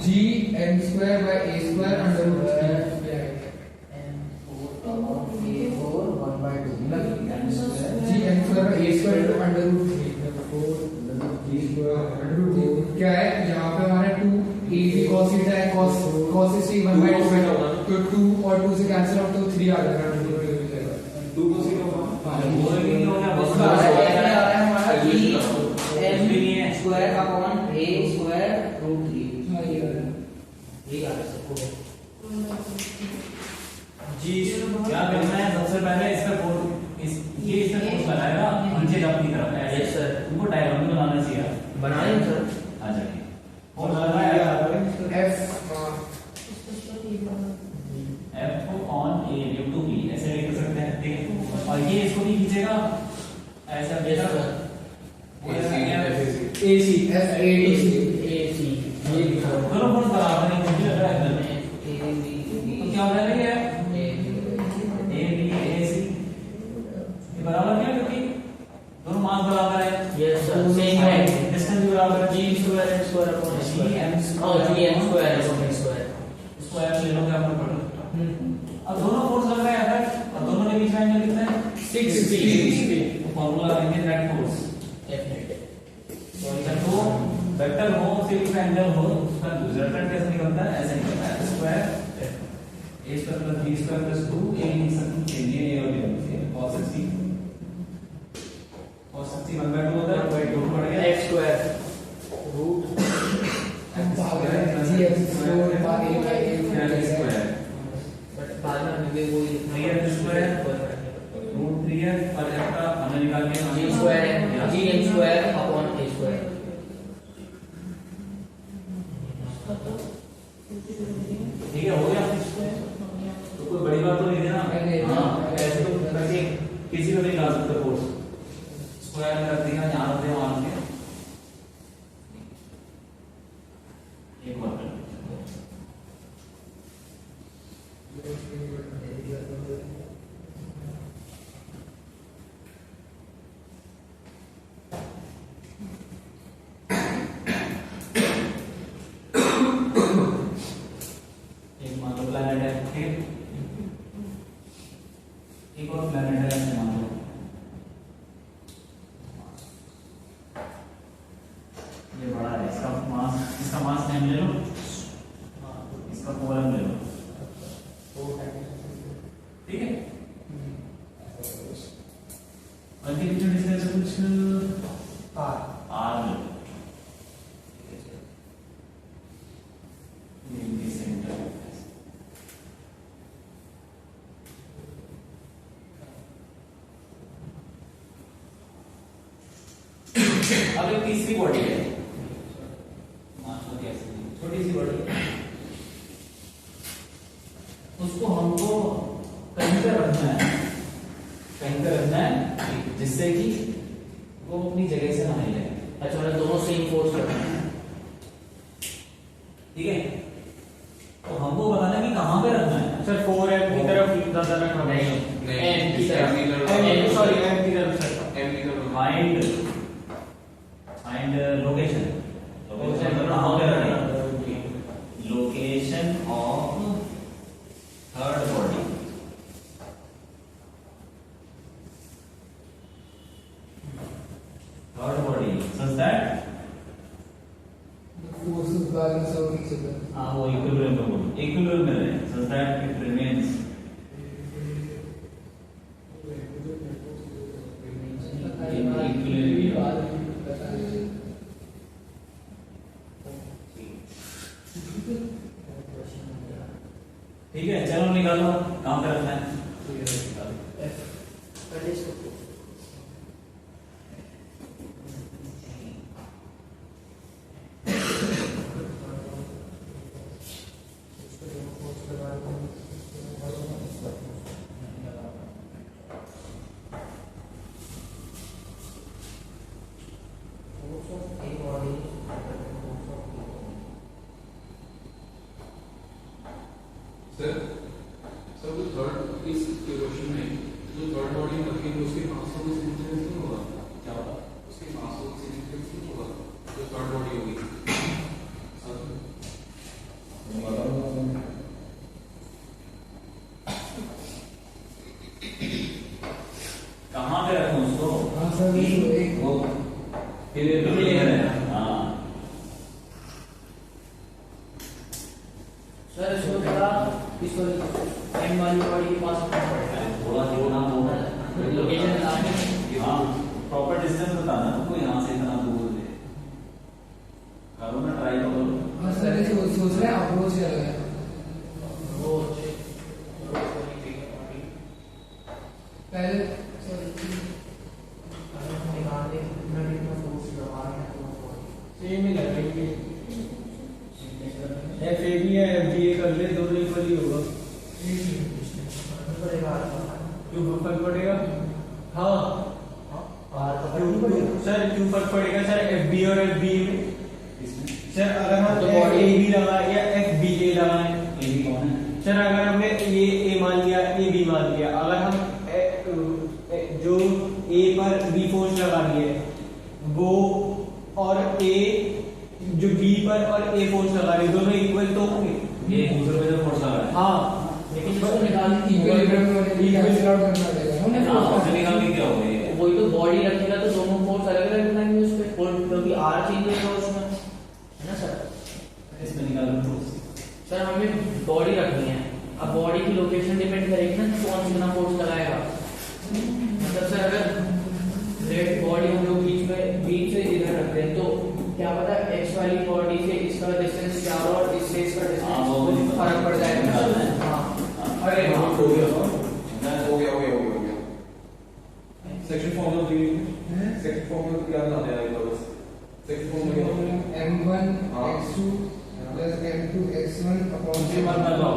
gm² by a square under root 3 gm² by a square into under root 3 क्या है यहाँ पे हमारा 2ab cos थीटा है, cos is 1/2 तो 2 और 2 से कैंसिल आउट तो 3 आ जाएगा। 2 को सी को वो भी नहीं होगा, बस square upon A square root 3 हाँ ये आ रहा है। ये आ रहा है सबको। जी क्या करना है, सबसे पहले इसका फोर्स ये इसका फोर्स बनाएगा नीचे जंप की तरफ ऐसे। Yes, sir. तुमको डायग्राम में बनाना चाहिए। बनाए सर आ जाइए फोर्स लगा है F F on A due to B, ऐसे लिख सकते हैं, ठीक है। और ये इसको भी खींचेगा ऐसा Yes, sir. AC FADC ये दोनों फोर्स बराबर है, मुझे लग रहा है इधर तो क्या हो जाएगा ये A B A C ये बराबर क्या है, क्योंकि दोनों मास बराबर है। Yes, sir. Same है। डिस्टेंस भी बराबर है। G square H square upon H square. GM Oh, GM square upon H square. Square ले लो, क्या आपने पढ़ा। अब दोनों फोर्स लग रहा है अगर, और दोनों के बीच में एंगल कितना है 60 तो फॉर्मूला लगाएंगे नेट फोर्स। Definitely. जब वो वेक्टर हो सिर्फ एंगल हो उसका रिजल्टेंट कैसे निकलता है, ऐसे निकलता है square a square plus b square plus 2a लिख सकते हैं, ये और ये cos 60 1/2 होता है, 1/2 पड़ गया X square root square but बाद में हमें वो ही लिखना 3x स्क्वायर रूट 3x और इसका हमने निकाल लिया G square GM square upon A square. ठीक है, हो गया। तो कोई बड़ी बात तो नहीं है ना। हाँ, ऐसे तो करके किसी को नहीं ला सकते फोर्स, स्क्वायर कर दिया ये बड़ा है, इसका मास नेम ले लो, इसका कॉलम ले लो, ठीक है। मल्टीप्लिकेशन डिस्टेंस कुछ आर ले लो, ये सेंटर। अब एक तीसरी बॉडी है, छोटी सी बॉडी है, उसको हमको कहीं पे रखना है जिससे कि वो अपनी जगह से ना हिले। अच्छा मतलब दोनों सेम फोर्स करना है, ठीक है। तो हमको बताना है कि कहाँ पे रखना है। सर 4m की तरफ ज्यादा रखना नहीं नहीं, M की तरफ, M की तरफ। सॉरी m की तरफ सर M की तरफ। फाइंड लोकेशन कहाँ पे रखना है, location of third body. Third body such that forces balance out each other. हाँ वो इक्विलिब्रियम में बोलो, इक्विलिब्रियम में रहे such that it remains ठीक है। चलो निकालो कहाँ पे रखना है। सर जो थर्ड इस क्वेश्चन में जो थर्ड बॉडी में रखेंगे उसके मास को सिग्निफिकेंस नहीं होगा, क्या होगा उसके मास को सिग्निफिकेंस नहीं होगा जो थर्ड बॉडी होगी। कहाँ पे रखूं उसको। हाँ सर वो क्लियर है। हाँ सर इसको थोड़ा इसको M वाली बॉडी के पास रखना पड़ेगा, थोड़ा जोड़ना होगा, लोकेशन बताने। हाँ प्रॉपर डिस्टेंस बताना तुमको, यहाँ से इतना दूर है, करो ना ट्राई करो। हाँ सर सोच रहे हैं अप्रोच क्या लगा वो पहले सेम ही लगेंगे FAB या FBA कर ले, दोनों इक्वल ही होगा। क्यों फर्क पड़ेगा? हाँ सर क्यों फर्क पड़ेगा सर FB और FBA में? सर अगर हम FAB लगाए या FBA लगाए, AB कौन है? सर अगर हमने ये A मान लिया, ये B मान लिया, अगर हम जो A पर B फोर्स लगा दिए वो और A जो B पर और A फोर्स लगा रही, दोनों इक्वल तो होंगे। ये एक दूसरे पे जो फोर्स लगा है। हाँ लेकिन इसको निकालने की इक्विलिब्रियम में कैंसिल आउट करना पड़ेगा। हाँ उससे निकाल के क्या होगा ये? वही तो बॉडी रखेगा तो दोनों फोर्स अलग अलग बनाएंगे उस पे, और क्योंकि R चेंज होगा उसमें, है ना सर। इसमें निकालो फोर्स। सर हमें बॉडी रखनी है, अब बॉडी की लोकेशन डिपेंड करेगी ना कौन सा कितना फोर्स लगाएगा। मतलब सर अगर रेड बॉडी हम लोग बीच से इधर रखते हैं तो क्या पता एक्स वाली बॉडी से इसका डिस्टेंस क्या हो और इससे इसका हाँ, वो भी डिस्टेंस फर्क पड़ जाएगा। हाँ अरे हाँ हो गया सेक्शन फॉर्मूला दिए सेक्शन फॉर्मूला क्या बनाते हैं ये बस section formula M1 x2 plus M2 x1 upon ये बात बताओ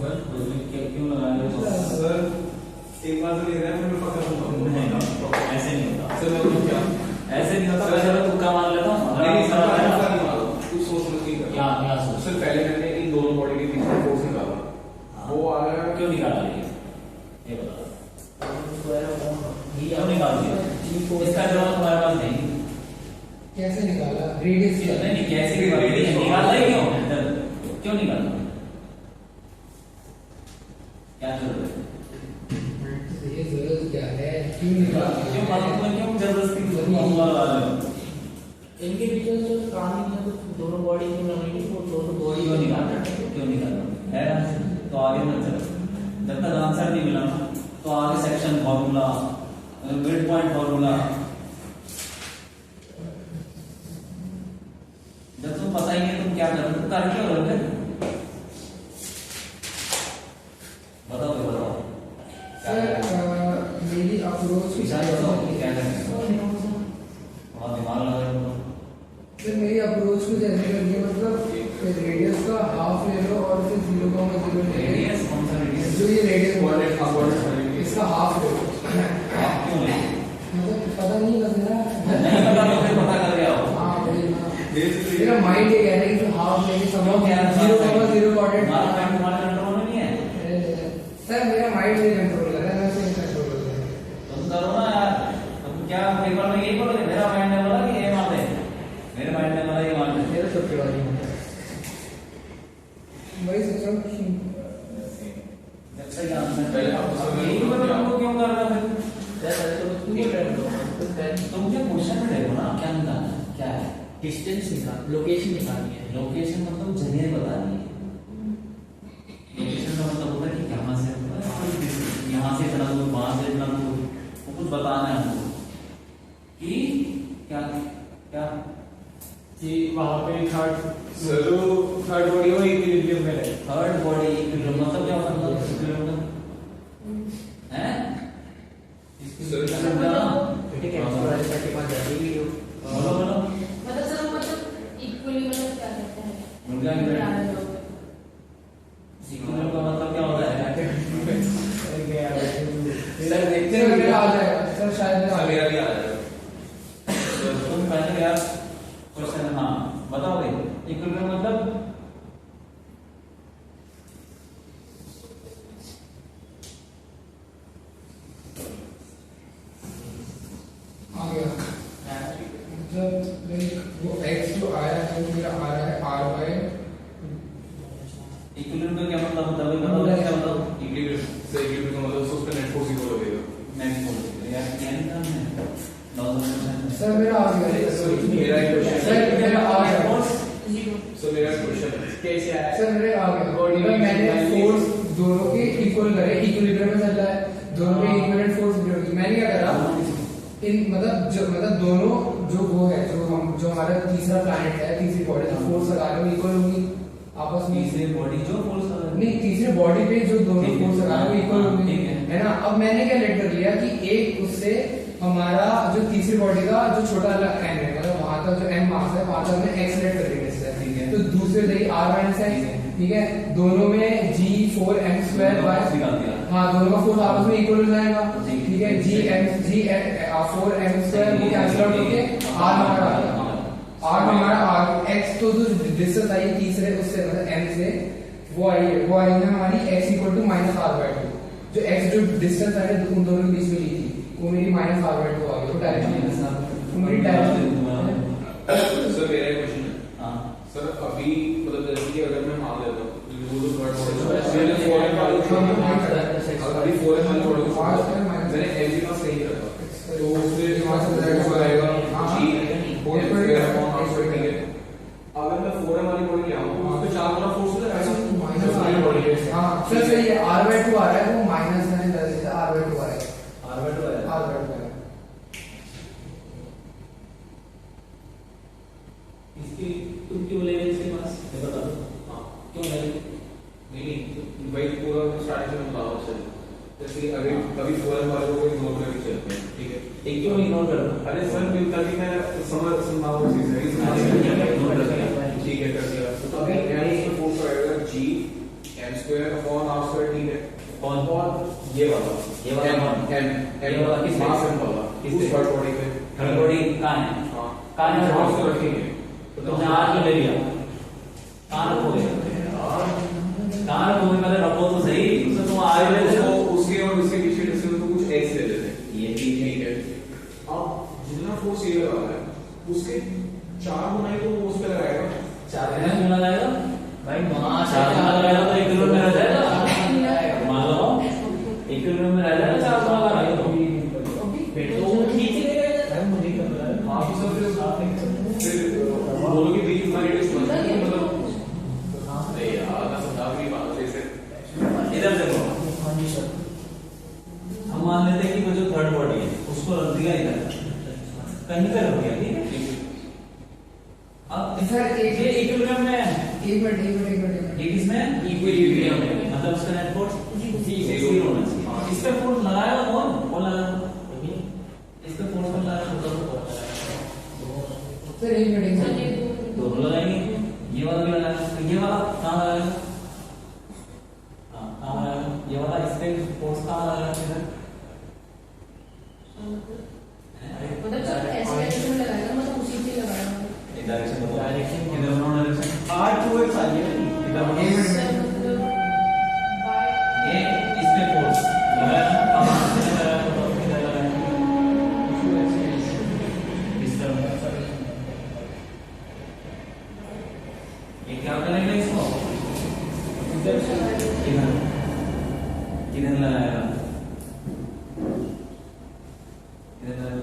क्यों लगा रहे हो? सर एक बार तो ले रहे हैं फिर पकड़ लूंगा। नहीं ऐसे नहीं होता, सर मैं क्या ऐसे नहीं होता। वैसे मैं तुक्का मार लेता हूँ। नहीं सर ऐसा नहीं मारो, कुछ सोच समझ के कर। क्या सोच? सर पहले मैंने इन दोनों बॉडी के बीच में फोर्स निकाला, वो आ गया। क्यों निकाला ये बता, क्यों निकाल दिया? इसका जवाब तुम्हारे पास नहीं। कैसे निकाला? रेडियस क्या? नहीं कैसे निकाला ही क्यों निकाला? क्या जरूरत है? ये जरूरत क्या है? क्यों निकाला? क्यों मालूम तुम्हें क्यों जबरदस्ती फॉर्मूला लगा रहे हो? इनके बीच में तो काम ही नहीं है, तो दोनों बॉडी क्यों लगेगी, वो दोनों बॉडी क्यों निकालना क्यों निकालना है आंसर? तो आगे मत चलो, जब तक आंसर नहीं मिला ना तो आगे section formula, mid point formula, जब तुम पता ही नहीं तुम क्या करोगे, तुम कर क्या करोगे? बताओ भाई, बताओ सर मेरी अप्रोच विचार बताओ कि क्या करेंगे, वहाँ दिमाग लगा रहे हो। सर मेरी अप्रोच को जैसे करनी है, मतलब रेडियस का हाफ ले लो और फिर 0,0 ले रेडियस कौन सा रेडियस? जो ये रेडियस कोऑर्डिनेट इसका हाफ ले लो। आप क्यों ले? मतलब पता नहीं लग रहा नहीं पता तो फिर पता कर गया हो। हाँ वही ना, मेरा माइंड ये कह रहा है कि हाफ लेके समझो क्या 0,0 कोऑर्डिनेट। हमारा माइंड तुम्हारे कंट्रोल में नहीं है। सर मेरा माइंड नहीं कंट्रोल कर रहा है, मैं उसे कंट्रोल कर रहा हूँ। तुम करो ना यार, तुम क्या पेपर में यही बोलोगे मेरा माइंड ने बोला कि ये मान ले, मेरे माइंड ने बोला ये मान ले। मेरा सब वाली वही सोच रहा हूँ कि जब तक आंसर पहले आप उसमें यही बोलो, तुमको क्यों कर रहा है? जैसे तो तुम क्या कर रहे हो, तुम मुझे क्वेश्चन में देखो ना, क्या निकालना है, क्या है? डिस्टेंस निकाल, लोकेशन निकालनी है। लोकेशन मतलब जगह बतानी है। लोकेशन का मतलब होता है कि कहाँ से, यहाँ से इतना दूर, वहां से इतना दूर, वो कुछ बताना है हमको कि क्या क्या कि वहाँ पे थर्ड बॉडी में इक्विलिब्रियम में है। थर्ड बॉडी इक्विलिब्रियम मतलब क्या होता है? इक्विलिब्रियम हैं? ठीक है, एक्सप्लोरर के पास जाती वीडियो। बोलो बोलो, मतलब सर मतलब इक्वली मतलब क्या करता है? मुझे क्या इक्विलिब्रियम का मतलब क्या होता है? सर देखते सर हैं मेरा आ जाएगा, सर शायद मेरा आ मेरा जाएगा। भी आ जाएगा। तुम पहले यार क्वेश्चन, हाँ बताओ भाई, इक्विलिब्रियम मतलब आ गया। जब वो x जो आया है वो मेरा आ रहा है r बाय इक्विलिब्रियम का क्या मतलब होता है? बताओ क्या बताओ। इक्विलिब्रियम से इक्विलिब्रियम का मतलब उसका नेट फोर्स 0 लगेगा। नेक्स्ट बोल यार, क्या निकालना है? 1000%। सर मेरा आ गया। मेरा एक क्वेश्चन सर मेरा आ गया। सो मेरा क्वेश्चन कैसे आया? सर मेरा आ गया। मतलब मैंने फोर्स दोनों के इक्वल करे, इक्विलिब्रियम में चल रहा है, दोनों के इक्विवेलेंट फोर्स ढूंढी। मैंने क्या करा, इन मतलब दोनों जो वो है, जो हमारा तीसरा प्लैनेट है, तीसरी बॉडी जो फोर्स लगा रहे हो इक्वल होंगी आपस में। तीसरे बॉडी जो फोर्स कर रहा है, नहीं, तीसरे बॉडी पे जो दोनों ठीक है। फोर्स लगा रहे हो इक्वल हाँ, होंगी, ठीक है। है ना। अब मैंने क्या लेट कर लिया कि एक उससे हमारा जो तीसरी बॉडी का जो छोटा वाला एम है, मतलब वहां का जो एम मास है, वहां से हमने एक्स लेट कर लिया इससे। ठीक है। तो दूसरे जगह आर माइनस एक्स, ठीक है। दोनों में जी 4m² बाय, निकाल दिया। हाँ दोनों का फोर्स आपस में इक्वल हो जाएगा, जी। ठीक है। जी 4m² वो कैंसिल आउट होके आर हमारा आ गया। आर हमारा आर एक्स, तो जो डिस्टेंस आई तीसरे उससे मतलब एम से वो आई है हमारी x इक्वल टू -r/2। जो x जो डिस्टेंस है उन दोनों के बीच में ली थी वो मेरी -r/2 आ गई, वो डायरेक्शन वो मेरी डायरेक्शन। सर मेरा एक क्वेश्चन है। हाँ सर अभी मतलब जैसे कि अगर मैं मान लेता हूँ वो जो थर्ड बॉडी मैंने 4m वाली अभी 4m वाली बॉडी को मैंने m के पास सही रखा, तो उससे वहां से डायरेक्ट हो जाएगा g whole square upon r square, ठीक है। अगर मैं 4m वाली बॉडी ले आऊं तो उसके चार गुना फोर्स हो जाएगा माइनस r बॉडी है। हां सर सही है, r/2 आ रहा है, वो माइनस है, जैसे r/2 आ रहा है, r/2 है। r/2 है। इसकी तुम क्यों ले रहे हो इसके पास, ये बता दो। हाँ क्यों ले रहे हो? नहीं भाई पूरा स्टार्टिंग में बताओ। चलिए जैसे अभी कभी 4m वाले को इग्नोर करके चलते हैं, ठीक है। एक क्यों इग्नोर कर रहे हो? अरे सर ताकि मैं समझाऊं चीज है ठीक है कर दिया। तो अभी m फोर्स आएगा g m² upon r square, ठीक है। कौन? ये वाला ये वाला कौन? m ये वाला किस मास m वाला किस उस थर्ड बॉडी पे थर्ड बॉडी कहाँ है? हां कहाँ है? जहां से रखेंगे तो तुमने आर क्यों ले लिया? कहाँ रखोगे? कहाँ रखोगे? पहले रखो तो सही, उससे तुम आगे ले तो लो। उसके और इसके पीछे डिस्टेंस तो कुछ x ले लेते हैं, ये ठीक है। ठीक है। अब जितना फोर्स ये लगा है उसके 4 गुना ही तो वो उस पे लगाएगा। चार गुना क्यों लगाएगा? भाई वहाँ चार गुना लगाएगा तो 1 किलो में रह जाएगा। मान लो 1 किलो में रह जाएगा, 4 गुना लगाएगा तो फिर तो वो खींच लेगा। हाँ तो सर फिर दोनों के बीच में रेडियस मतलब ये मतलब तो अरे यार मैं समझा भी नहीं पा रहा सही से। इधर देखो, हाँ जी सर। हम मान लेते हैं कि वो जो थर्ड बॉडी है उसको रख दिया इधर, कहीं पे रख दिया, ठीक है। अब सर, ये इक्विलिब्रियम में है, एक मिनट ये किसमें इक्विलिब्रियम में, मतलब उसका नेट फोर्स जीरो होना चाहिए। इस पे फोर्स लगाया कौन लगाया, इस पे फोर्स कौन लगाया, सर, एक मिनट सर ये दो दोनों लगाएंगे, ये वाला भी लगाया, तो ये वाला कहाँ लगाएगा, कहाँ लगाएगा, ये वाला इस पे फोर्स कहाँ लगाएगा, इधर मतलब सर ऐसे डायरेक्शन में लगाएगा, मतलब उसी पे लगाएगा। डायरेक्शन बताओ, इधर बनाओ डायरेक्शन, R2X आ गया नहीं इधर बनाओ। एक मिनट सर मतलब बाय ये इस पे फोर्स लगाया ना, कहाँ से लगाया, बताओ किधर लगाया, इस तरफ। ये क्या करेगा इसको, किधर किधर लगाएगा,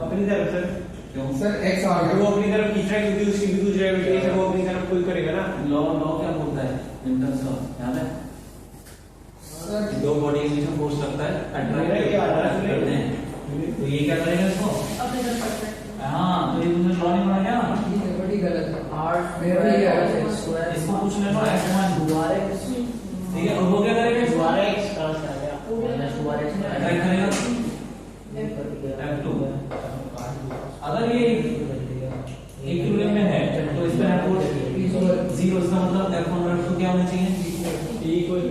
अपनी तरफ सर। क्यों, सर, एक्स आ वो गया। अपनी तरफ खींच रहा है क्योंकि उसकी विद्युत ग्रेविटेशन वो अपनी तरफ पुल करेगा ना। लॉ लॉ क्या बोलता है, न्यूटन लॉ याद है, सर, दो बॉडी के बीच में फोर्स लगता है, मेरा क्या आ रहा है? करते हैं, तो ये क्या करेगा इसको, अपने तरफ परफेक्ट। हाँ तो ये तुमने लॉ नहीं पढ़ा क्या, ये बड़ी गलत है। आठ मेरा भी याद है। इसको पूछ लेना एक्स1, दोबारा ठीक है, और वो क्या करेगा इसको, दोबारा एक्स का आ गया माइनस दोबारा एक्स में क्या करेगा, F2। अगर ये इक्विलिब्रियम में है तो इस पे नेट फोर्स जीरो, इसका मतलब F1 और F2 क्या होना चाहिए, इक्वल।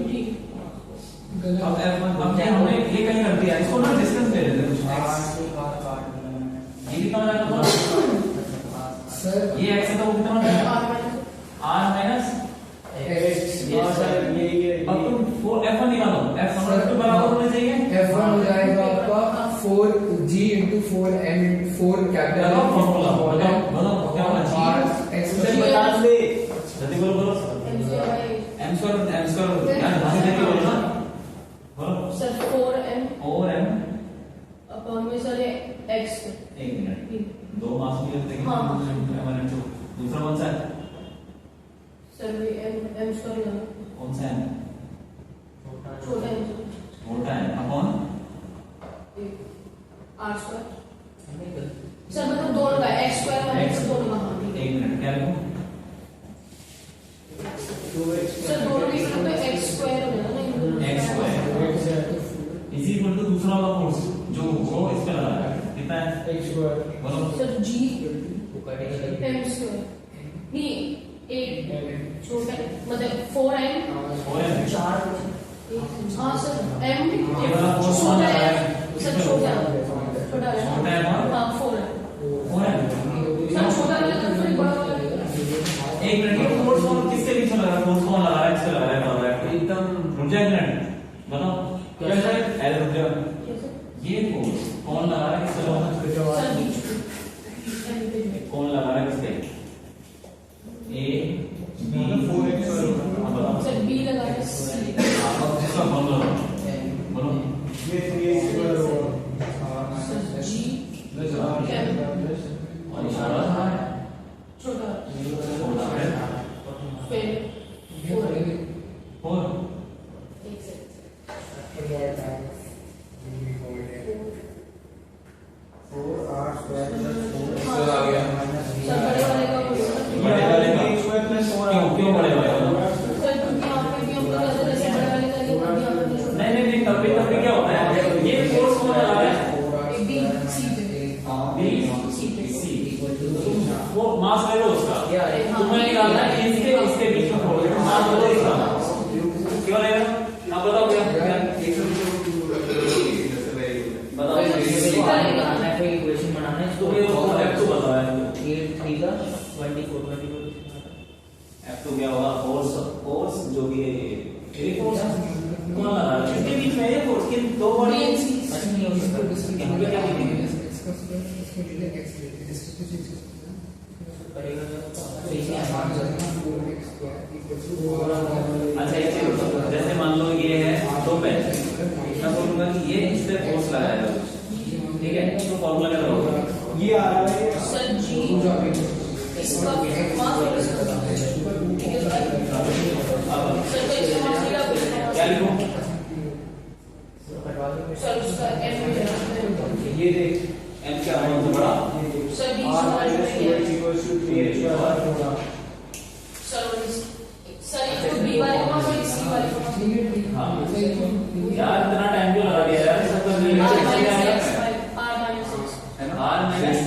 गलत। अब F1 अब क्या हमने ये कहीं कर दिया, इसको ना डिस्टेंस दे देते हैं कुछ x, ये कितना आ जाएगा, सर, ये x है तो वो कितना हो जाएगा, r माइनस हाँ सर, ये अब तुम 4 F1 निकालो, F1 और F2 बराबर होने चाहिए, F1 हो जाएगा आपका 4G into 4M into 4 capital लगाओ फॉर्मूला, बताओ क्या होना चाहिए, एक्स सर बता दे। जल्दी बोलो बोलो, m स्क्वायर यार भाग देके बोलो ना, बोलो सर 4m और m, अपॉन में सर ये x एक मिनट, दो मार्क्स मिले थे, हाँ। दूसरा कौन सा है, सर ये m स्क्वायर लगा कौन सा है, छोटा m मोटा है, अपॉन r स्क्वायर। सर मतलब दोनों का x स्क्वायर और x दोनों का, हाँ ठीक है। एक मिनट क्या लिखूं, सर दोनों की तरफ पे x स्क्वायर हो जाएगा ना, x square is equal to दूसरा वाला फोर्स जो वो इस पे लगा है, कितना है, एक्स स्क्वायर। बोलो सर g वो कटेगा m स्क्वायर नहीं 8 छोटा मतलब 4m और है चार हाँ सर m ये वाला फोर्स कौन छोटा लगा है है, सर छोटा है छोटा है कौन, हाँ 4 है वो है, सर छोटा वाला तो फिर बड़ा वाला एक मिनट, ये फोर्स कौन किसके बीच में लगा है, फोर्स कौन लगा है, इससे लगा है, कौन लगा है, एकदम रुक जाए एक मिनट, बताओ क्या क्या है, है? अरे रुक जाओ, कैसे ये फोर्स कौन लगा है, किससे लगा है, सर बीच कौन लगा है, किसके, A B 4x अब बताओ, सर b लगा है c अब इसका फॉर्मूला बोलो, ये 3x स्क्वायर होगा। Sir g plus r plus और इशारा छोटा छोटा है, फिर 4 और एक से सर आ गया। सर बड़े वाले का बोलो ना। बड़े वाले का x स्क्वायर प्लस 4r। क्यों बड़े वाले वाला? सर क्योंकि यहाँ पे भी हम लोग ज्यादा जैसे बड़े वाले का लिखा भी यहाँ पे छोटा नहीं तभी क्या होता है, ये फोर्स कौन लगा रहा है, b c पे B C वो मास ले लो उसका, यार तुम्हें निकालना है इसके बीच में फोर्स, मास ले लो इसका, क्यों लेगा, अब बताओ क्या बताओ, इक्वेशन बनाना है तो ये F2 बताओ, 8 3 का 24 F2 क्या होगा, फोर्स जो भी है फोर्स कौन लगा रहा है, इसके बीच में ये फोर्स किन दो बॉडी, अच्छा नहीं होगा यहाँ पे क्या लिखेंगे, अच्छा एक चीज बताओ, जैसे मान लो ये है दो पेन, मैं बोलूंगा कि ये इस पे फोर्स लगाया है, ठीक है, तो फॉर्मूला क्या होगा, ये आ रहा है सर g इसका मास और इसका ठीक है सर तो इसका मास क्या लिखूं? सर उसका m ये देख m क्या कौन सा बड़ा सर b सर ये b वाले का मास और c वाले का मास हाँ यार इतना टाइम क्यों लगा दिया यार सब कर लिया है ना r माइनस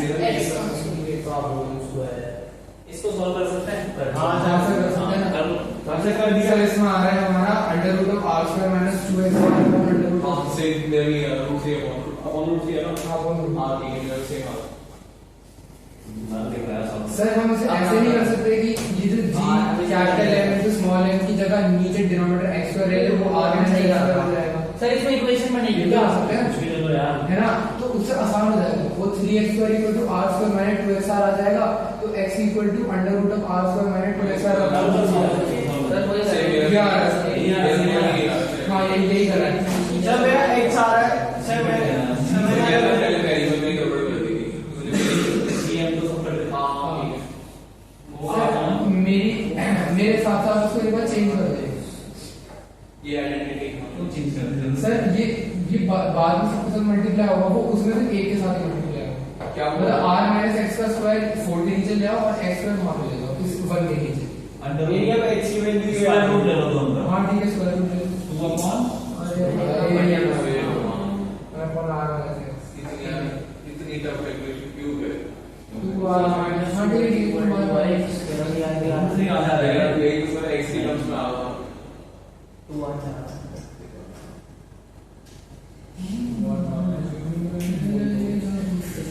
इसको सॉल्व कर सकते हैं हाँ कर सकते हैं कर लो ऐसे कर दिया इसमें आ रहा है हमारा under root of r square minus 2x under root of Same there we are. Root same on root three है ना? हाँ बोलो हाँ ठीक है मेरा same है. मैं देख रहा था सर हम इसे ऐसे नहीं कर सकते कि ये जो g कैपिटल m तो स्मॉल m की जगह नीचे डिनोमिनेटर x स्क्वायर है वो r माइनस x स्क्वायर हो जाएगा सर इसमें इक्वेशन बनेगी क्या आ सकते हैं कुछ भी ले लो यार है ना तो उससे आसान हो जाएगा वो 3x square equal to r square minus 2xr आ जाएगा तो x equal to under root of r square minus 2xr आ जाएगा सर मुझे Same here. क्या आ रहा है हाँ यही कर रहा है सर मेरा x आ रहा है सर मैं cm तो सब कर दे मेरे साथ साथ उसको एक बार चेंज कर दे ये आइडेंटिटी तो चेंज कर दे सर ये बाद में सबके साथ मल्टीप्लाई होगा वो उसमें से एक के साथ ही मल्टीप्लाई होगा क्या मतलब r माइनस x का स्क्वायर 4 के नीचे ले आओ और x स्क्वायर वहां पे ले जाओ इस 1 के नीचे अंडर एरिया में x की वैल्यू स्क्वायर रूट ले लो दोनों हाँ ठीक है स्क्वायर रूट ले लो 2 upon upon r minus x इतनी टफ इक्वेशन क्यों है? 2r माइनस हाँ ठीक है ठीक है 2r माइनस नहीं आ रहा है एक उसमें x की टर्म्स में आएगा.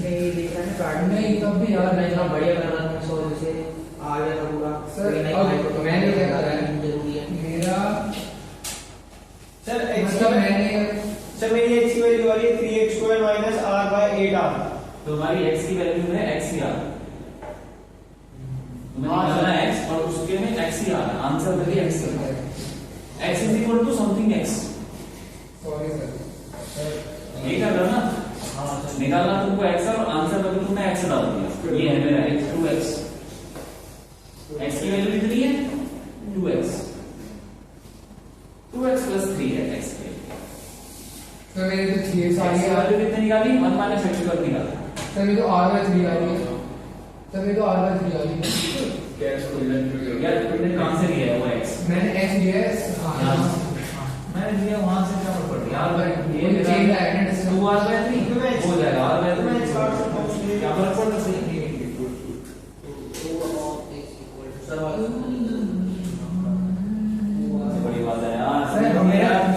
नहीं तब भी यार नहीं इतना बढ़िया कर रहा था सो जैसे आ गया था पूरा सर अब मैंने क्या करा है जरूरी है मेरा सर x मतलब मैंने सर मेरी x की वैल्यू आ रही है 3x square minus r bye 8r तो हमारी x की वैल्यू है x ही आ तुम्हें निकालना है x और उसके में x ही आ आंसर देखिए x x is equal to something x sorry sir ये कर रहा ना निकालना तुमको x और आंसर में तुमने x डाल दिया ये है मेरा x 2x x की वैल्यू कितनी है 2x 2x plus 3 है x की सर मेरे तो 3x आ x की गया वैल्यू कितनी निकाली 1 माइनस x स्क्वायर निकाला सर मेरे तो r बाय 3 आ रही है सर मेरे तो r बाय 3 आ रही है क्या इसको इलेक्ट्रिक यार तुमने कहां से लिया है वो x मैंने x लिया है हाँ मैंने लिया वहां से क्या पड़ गया r बाय ये चेंज है ना 2r बाय 3 हो जाएगा r बाय 3 मैं x काट सकता हूँ क्या फर्क पड़ता है बड़ी बात है यार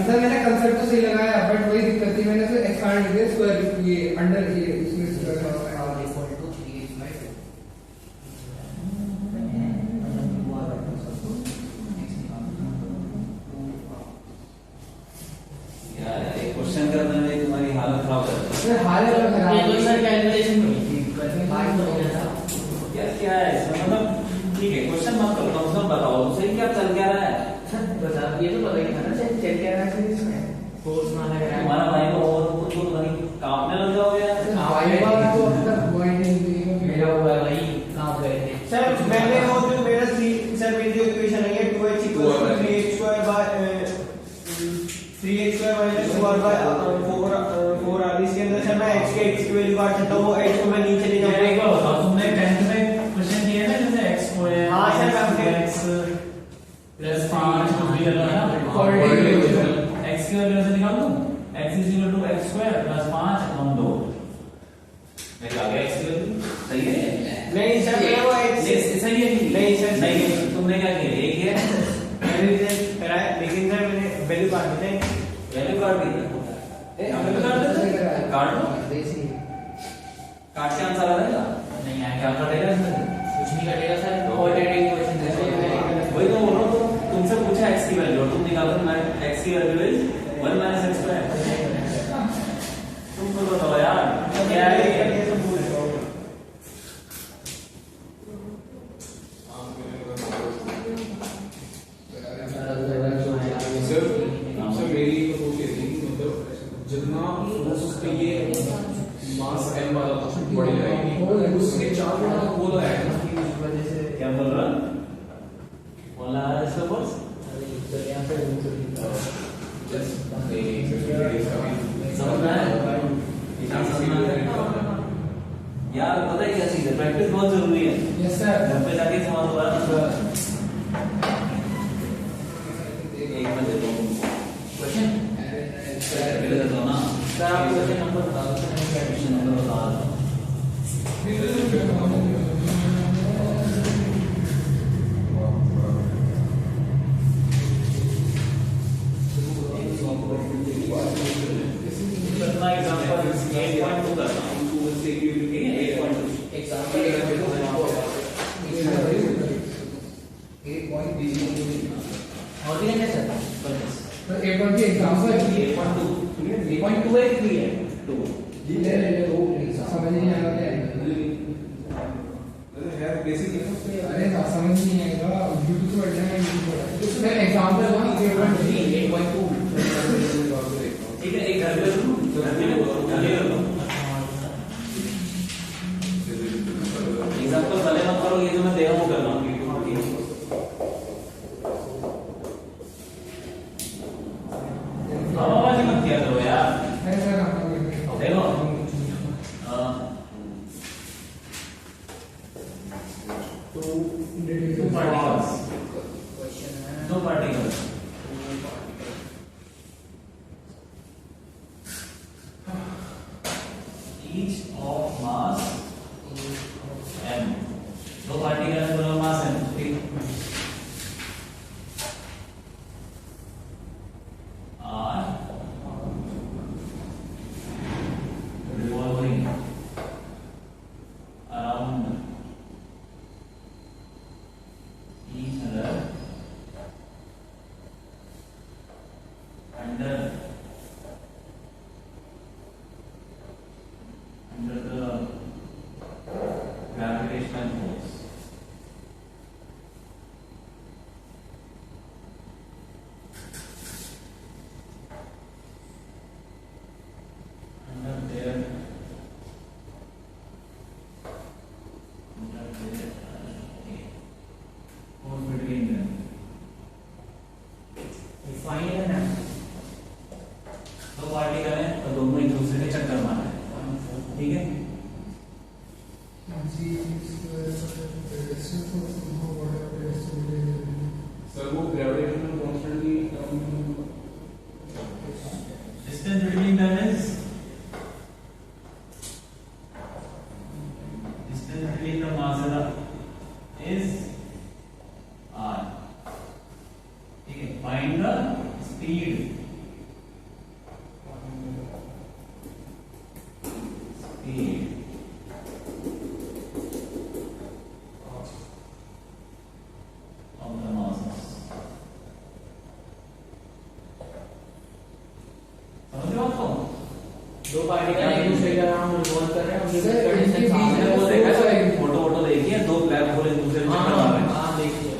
सर मैंने कंसेप्ट तो सही लगाया बट वही दिक्कत थी मैंने तो x काट लिया स्क्वायर ये अंडर ये इसमें स्क्वायर यार ये क्वेश्चन करने में तुम्हारी हालत खराब कर दी सर हाल है ये तो सर कैलकुलेशन हुई थी बात हो गया था यार क्या है इसमें मतलब ठीक है क्वेश्चन मत करो कम से कम बताओ सही क्या चल क्या रहा है सर बता ये तो पता ही था ना चल क्या रहा है इसमें फोर्स ना लग रहा है तुम्हारा भाई को और कुछ तो नहीं कांपने लग जाओगे यार भाई बात तो अब तक हुआ ही नहीं मेरा हुआ है भाई कहां गए थे सर मैंने वो जो मेरा सर मेरी जो इक्वेशन है ये 2x equal to 3x square by 3x square minus 2r by 4 आ रही इसके अंदर सर मैं x के x की वैल्यू काट सकता हूं वो x को मैं नीचे ले यार एक जाऊंगा बार बताओ तुमने 10th में क्वेश्चन किए ना जैसे x को है हाँ, सर, x प्लस 5 कुछ भी ले लो ना x की वैल्यू से निकाल दूं x is equal to x square plus 5 upon 2 मेरे आ गया x की वैल्यू सही है नहीं सर मेरा वो x सही है नहीं, सर, नहीं तुमने क्या किया एक है मैंने करा है लेकिन सर मैंने वैल्यू काट दी थी वैल्यू काट दी वैल्यू काट दे काट लो काट के आंसर आ जाएगा नहीं आया क्या कटेगा इसमें कुछ नहीं कटेगा सर ऑलरेडी इक्वेशन है वही तो बोल रहा हूँ तुमसे पूछा x की वैल्यू तुम निकालो x की value is 1 minus x square तुमको बताओ यार क्या है ये? सर मेरी तो सोच ये थी कि मतलब जितना फोर्स पे ये मास m वाला बॉडी लगाएगी उसके चार गुना वो लगाएगा सर आप क्वेश्चन नंबर बता दो, सर मैं क्वेश्चन नंबर बता दो। अपना एग्जांपल 8.2 करता हूं, 2 से क्यूब के 8.2 एग्जांपल और भी है सर। तो 8.2 एग्जांपल 8.2 8.2 है कि है 2 ले समझ नहीं आया क्या है बेसिक है। अरे ना समझ नहीं आएगा यूट्यूब पर पढ़ना है यूट्यूब पर उसमें एग्जांपल 8.2 ठीक है। एक घर पे सुनो, घर पे एग्जांपल भले मत करो, ये जो मैं दे रहा हूँ करना। आवाज मत किया करो यार। देखो two particles, दो particles, each of mass m, दो particles हैं दोनों mass m, ठीक are revolving around each other under the gravitational force. Under their force between them. Fine है ना दो पार्टिकल हैं तो दोनों एक दूसरे के चक्कर मार रहे हैं, ठीक है। सर वो ग्रेविटेशनल कांस्टेंट की Distance between them is distance between the masses is r, ठीक है। Find the speed of the masses। समझ रहे हो आपको? दो पार्टिकल एक दूसरे के अराउंड रिवॉल्व कर रहे हैं, उनके सर, बीच इनके का बीच डिस्टेंस में वो देखा है, फोटो वोटो देखिए, दो ब्लैक होल एक दूसरे में चक्कर मार रहे हैं। हाँ देखिए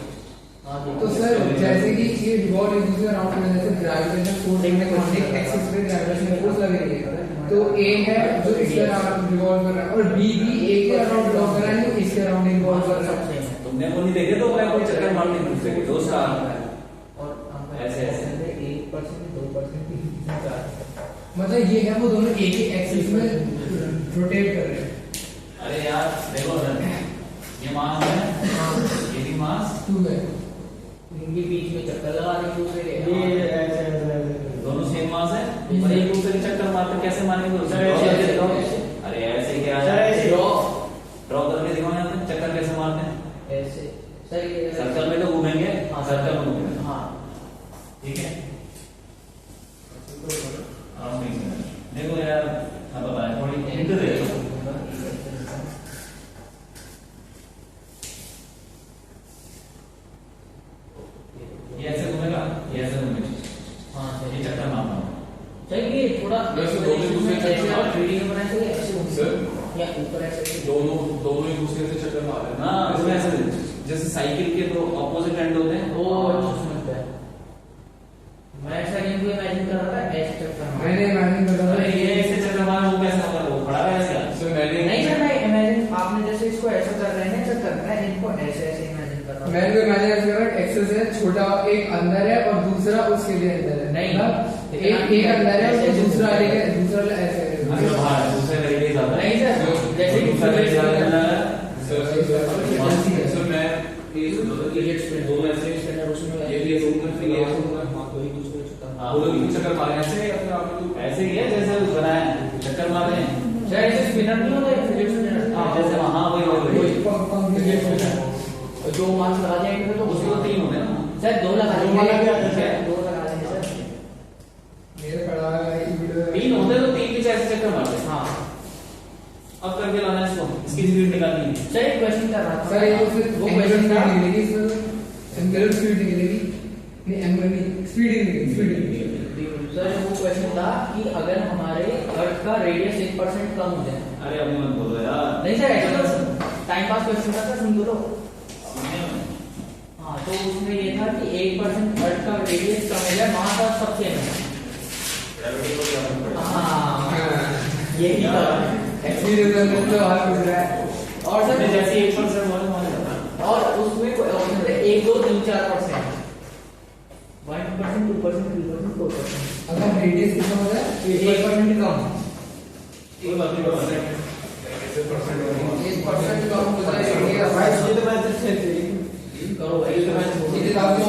हाँ तो देखिए सर जैसे कि ये रिवॉल्व एक दूसरे अराउंड में जैसे ग्रेविटेशनल फोर्स एक कॉन्टेक्ट एक्सिस पे ग्रेविटेशनल फोर्स लग रही है, तो ए है जो इसके अराउंड रिवॉल्व कर रहा है और बी भी ए के अराउंड रिवॉल्व कर रहा है जो इसके अराउंड रिवॉल्व कर रहा है। तुमने वो नहीं देखे दो ब्लैक होल चक्कर मारते हैं दूसरे के, दो स्टार और ऐसे ऐसे 1% 2% 3% मतलब ये है वो दोनों एक ही एक्सिस में रोटेट कर रहे हैं। अरे यार देखो सर, ये मास है, ये भी मास, 2 है इनके बीच में चक्कर लगा रहे हैं दूसरे के। ये ऐसे दोनों सेम मास है, पर एक दूसरे के चक्कर मारते कैसे मारेंगे दूसरे सर, को? ऐसे- अरे ऐसे क्या सर, ऐसे- ड्रॉ करके दिखाओ यहाँ पे चक्कर कैसे मारते हैं। ऐसे सर ये सर्कल में तो घूमेंगे, हाँ सर्कल में घूमेंगे, हाँ ठीक है। आप नहीं समझ देखो यार, अब बताएं थोड़ी हिंट दे दो। ये ऐसे घूमेगा, ये ऐसे घूमेगा, हाँ ये चक्कर मारना होगा। चाहिए थोड़ा वैसे दोनों दूसरे चक्कर ऐसे मार- वीडियो बनाए थे ऐसे घूमते सर हैं। या ऊपर ऐसे दोनों दोनों एक दूसरे से चक्कर मार रहे हैं। हाँ उसमें ऐसे जैसे साइकिल के दो ऑपोजिट एंड होते हैं वो अच्छा समझता है। मैं ऐसा नहीं कोई इमेजिन कर रहा था ऐसे चक्कर मार मैंने इमेजिन कर रहा अरे था ये ऐसे चक्कर मार, वो कैसे होगा, वो खड़ा है ऐसे। सर मैंने नहीं सर मैं इमेजिन आपने जैसे इसको ऐसा कर रहे हैं ना चक्कर, मैं इनको ऐसे ऐसे इमेजिन कर रहा हूँ। मैंने को इमेजिन कर रहा एक्सेस है छोटा, एक अंदर है और दूसरा उसके लिए अंदर है। नहीं। मतलब एक अंदर है और दूसरा लेके दूसरा ऐसे अच्छा बाहर दूसरे तरीके से आता है। नहीं सर जैसे कि दूसरा तरीके से आता है। सर मैं ये दो में ऐसे ये होगा फिर ये होगा हाँ। वो लोग चक्कर मारे ऐसे या फिर आप ऐसे ही है जैसे बनाया है, चक्कर मारे हैं शायद इसे स्पिनर नहीं होता है फिजिक्स स्पिनर। हाँ, जैसे हाँ वही फिजिक्स स्पिनर जो मार्क्स लगा जाएंगे तो उसको उसको 3 होंगे ना। शायद 2 लगा दो वाला भी आता देंगे, है। शायद 2 लगा देंगे सर। मेरे पढ़ा है ये वीडियो 3 होते तो 3 के ऐसे चक्कर मारते हैं। हाँ अब करके लाना है इसको, इसकी स्पीड निकालनी है। सर एक क्वेश्चन कर रहा था सर ये तो सिर्फ वो एंगुलर क्वेश्चन था स्पीड निकलेगी इसमें, एंगुलर स्पीड निकलेगी नहीं, एंगुलर नहीं, स्पीड ही निकलेगी, स्पीड निकलेगी। सर वो क्वेश्चन था कि अगर हमारे अर्थ का रेडियस 1% कम हो जाए। अरे अभी मत बोलो यार। नहीं सर ऐसा तो टाइम पास क्वेश्चन था, सुन लो। सुनिए ना। हाँ तो उसमें ये था कि 1% अर्थ का रेडियस कम हो जाए, वहां पर सब सेम है। ग्रेविटी को क्या फर्क पड़ेगा? हाँ यही था। एक्सपीरियंस में तो हाल हो रहा है। और सर जैसे 1% बोले मान और उसमें कोई ऑप्शन थे 1 2 3 4%, 1%, 2%, 3%, 4%। अगर रेडियस कितना हो जाए 1% कम, कोई बात नहीं, कोई बात नहीं। 1% कम हो जाए रेडियस। भाई ये तो मैं तो खेल रही हूँ। करो भाई। ये तो आपको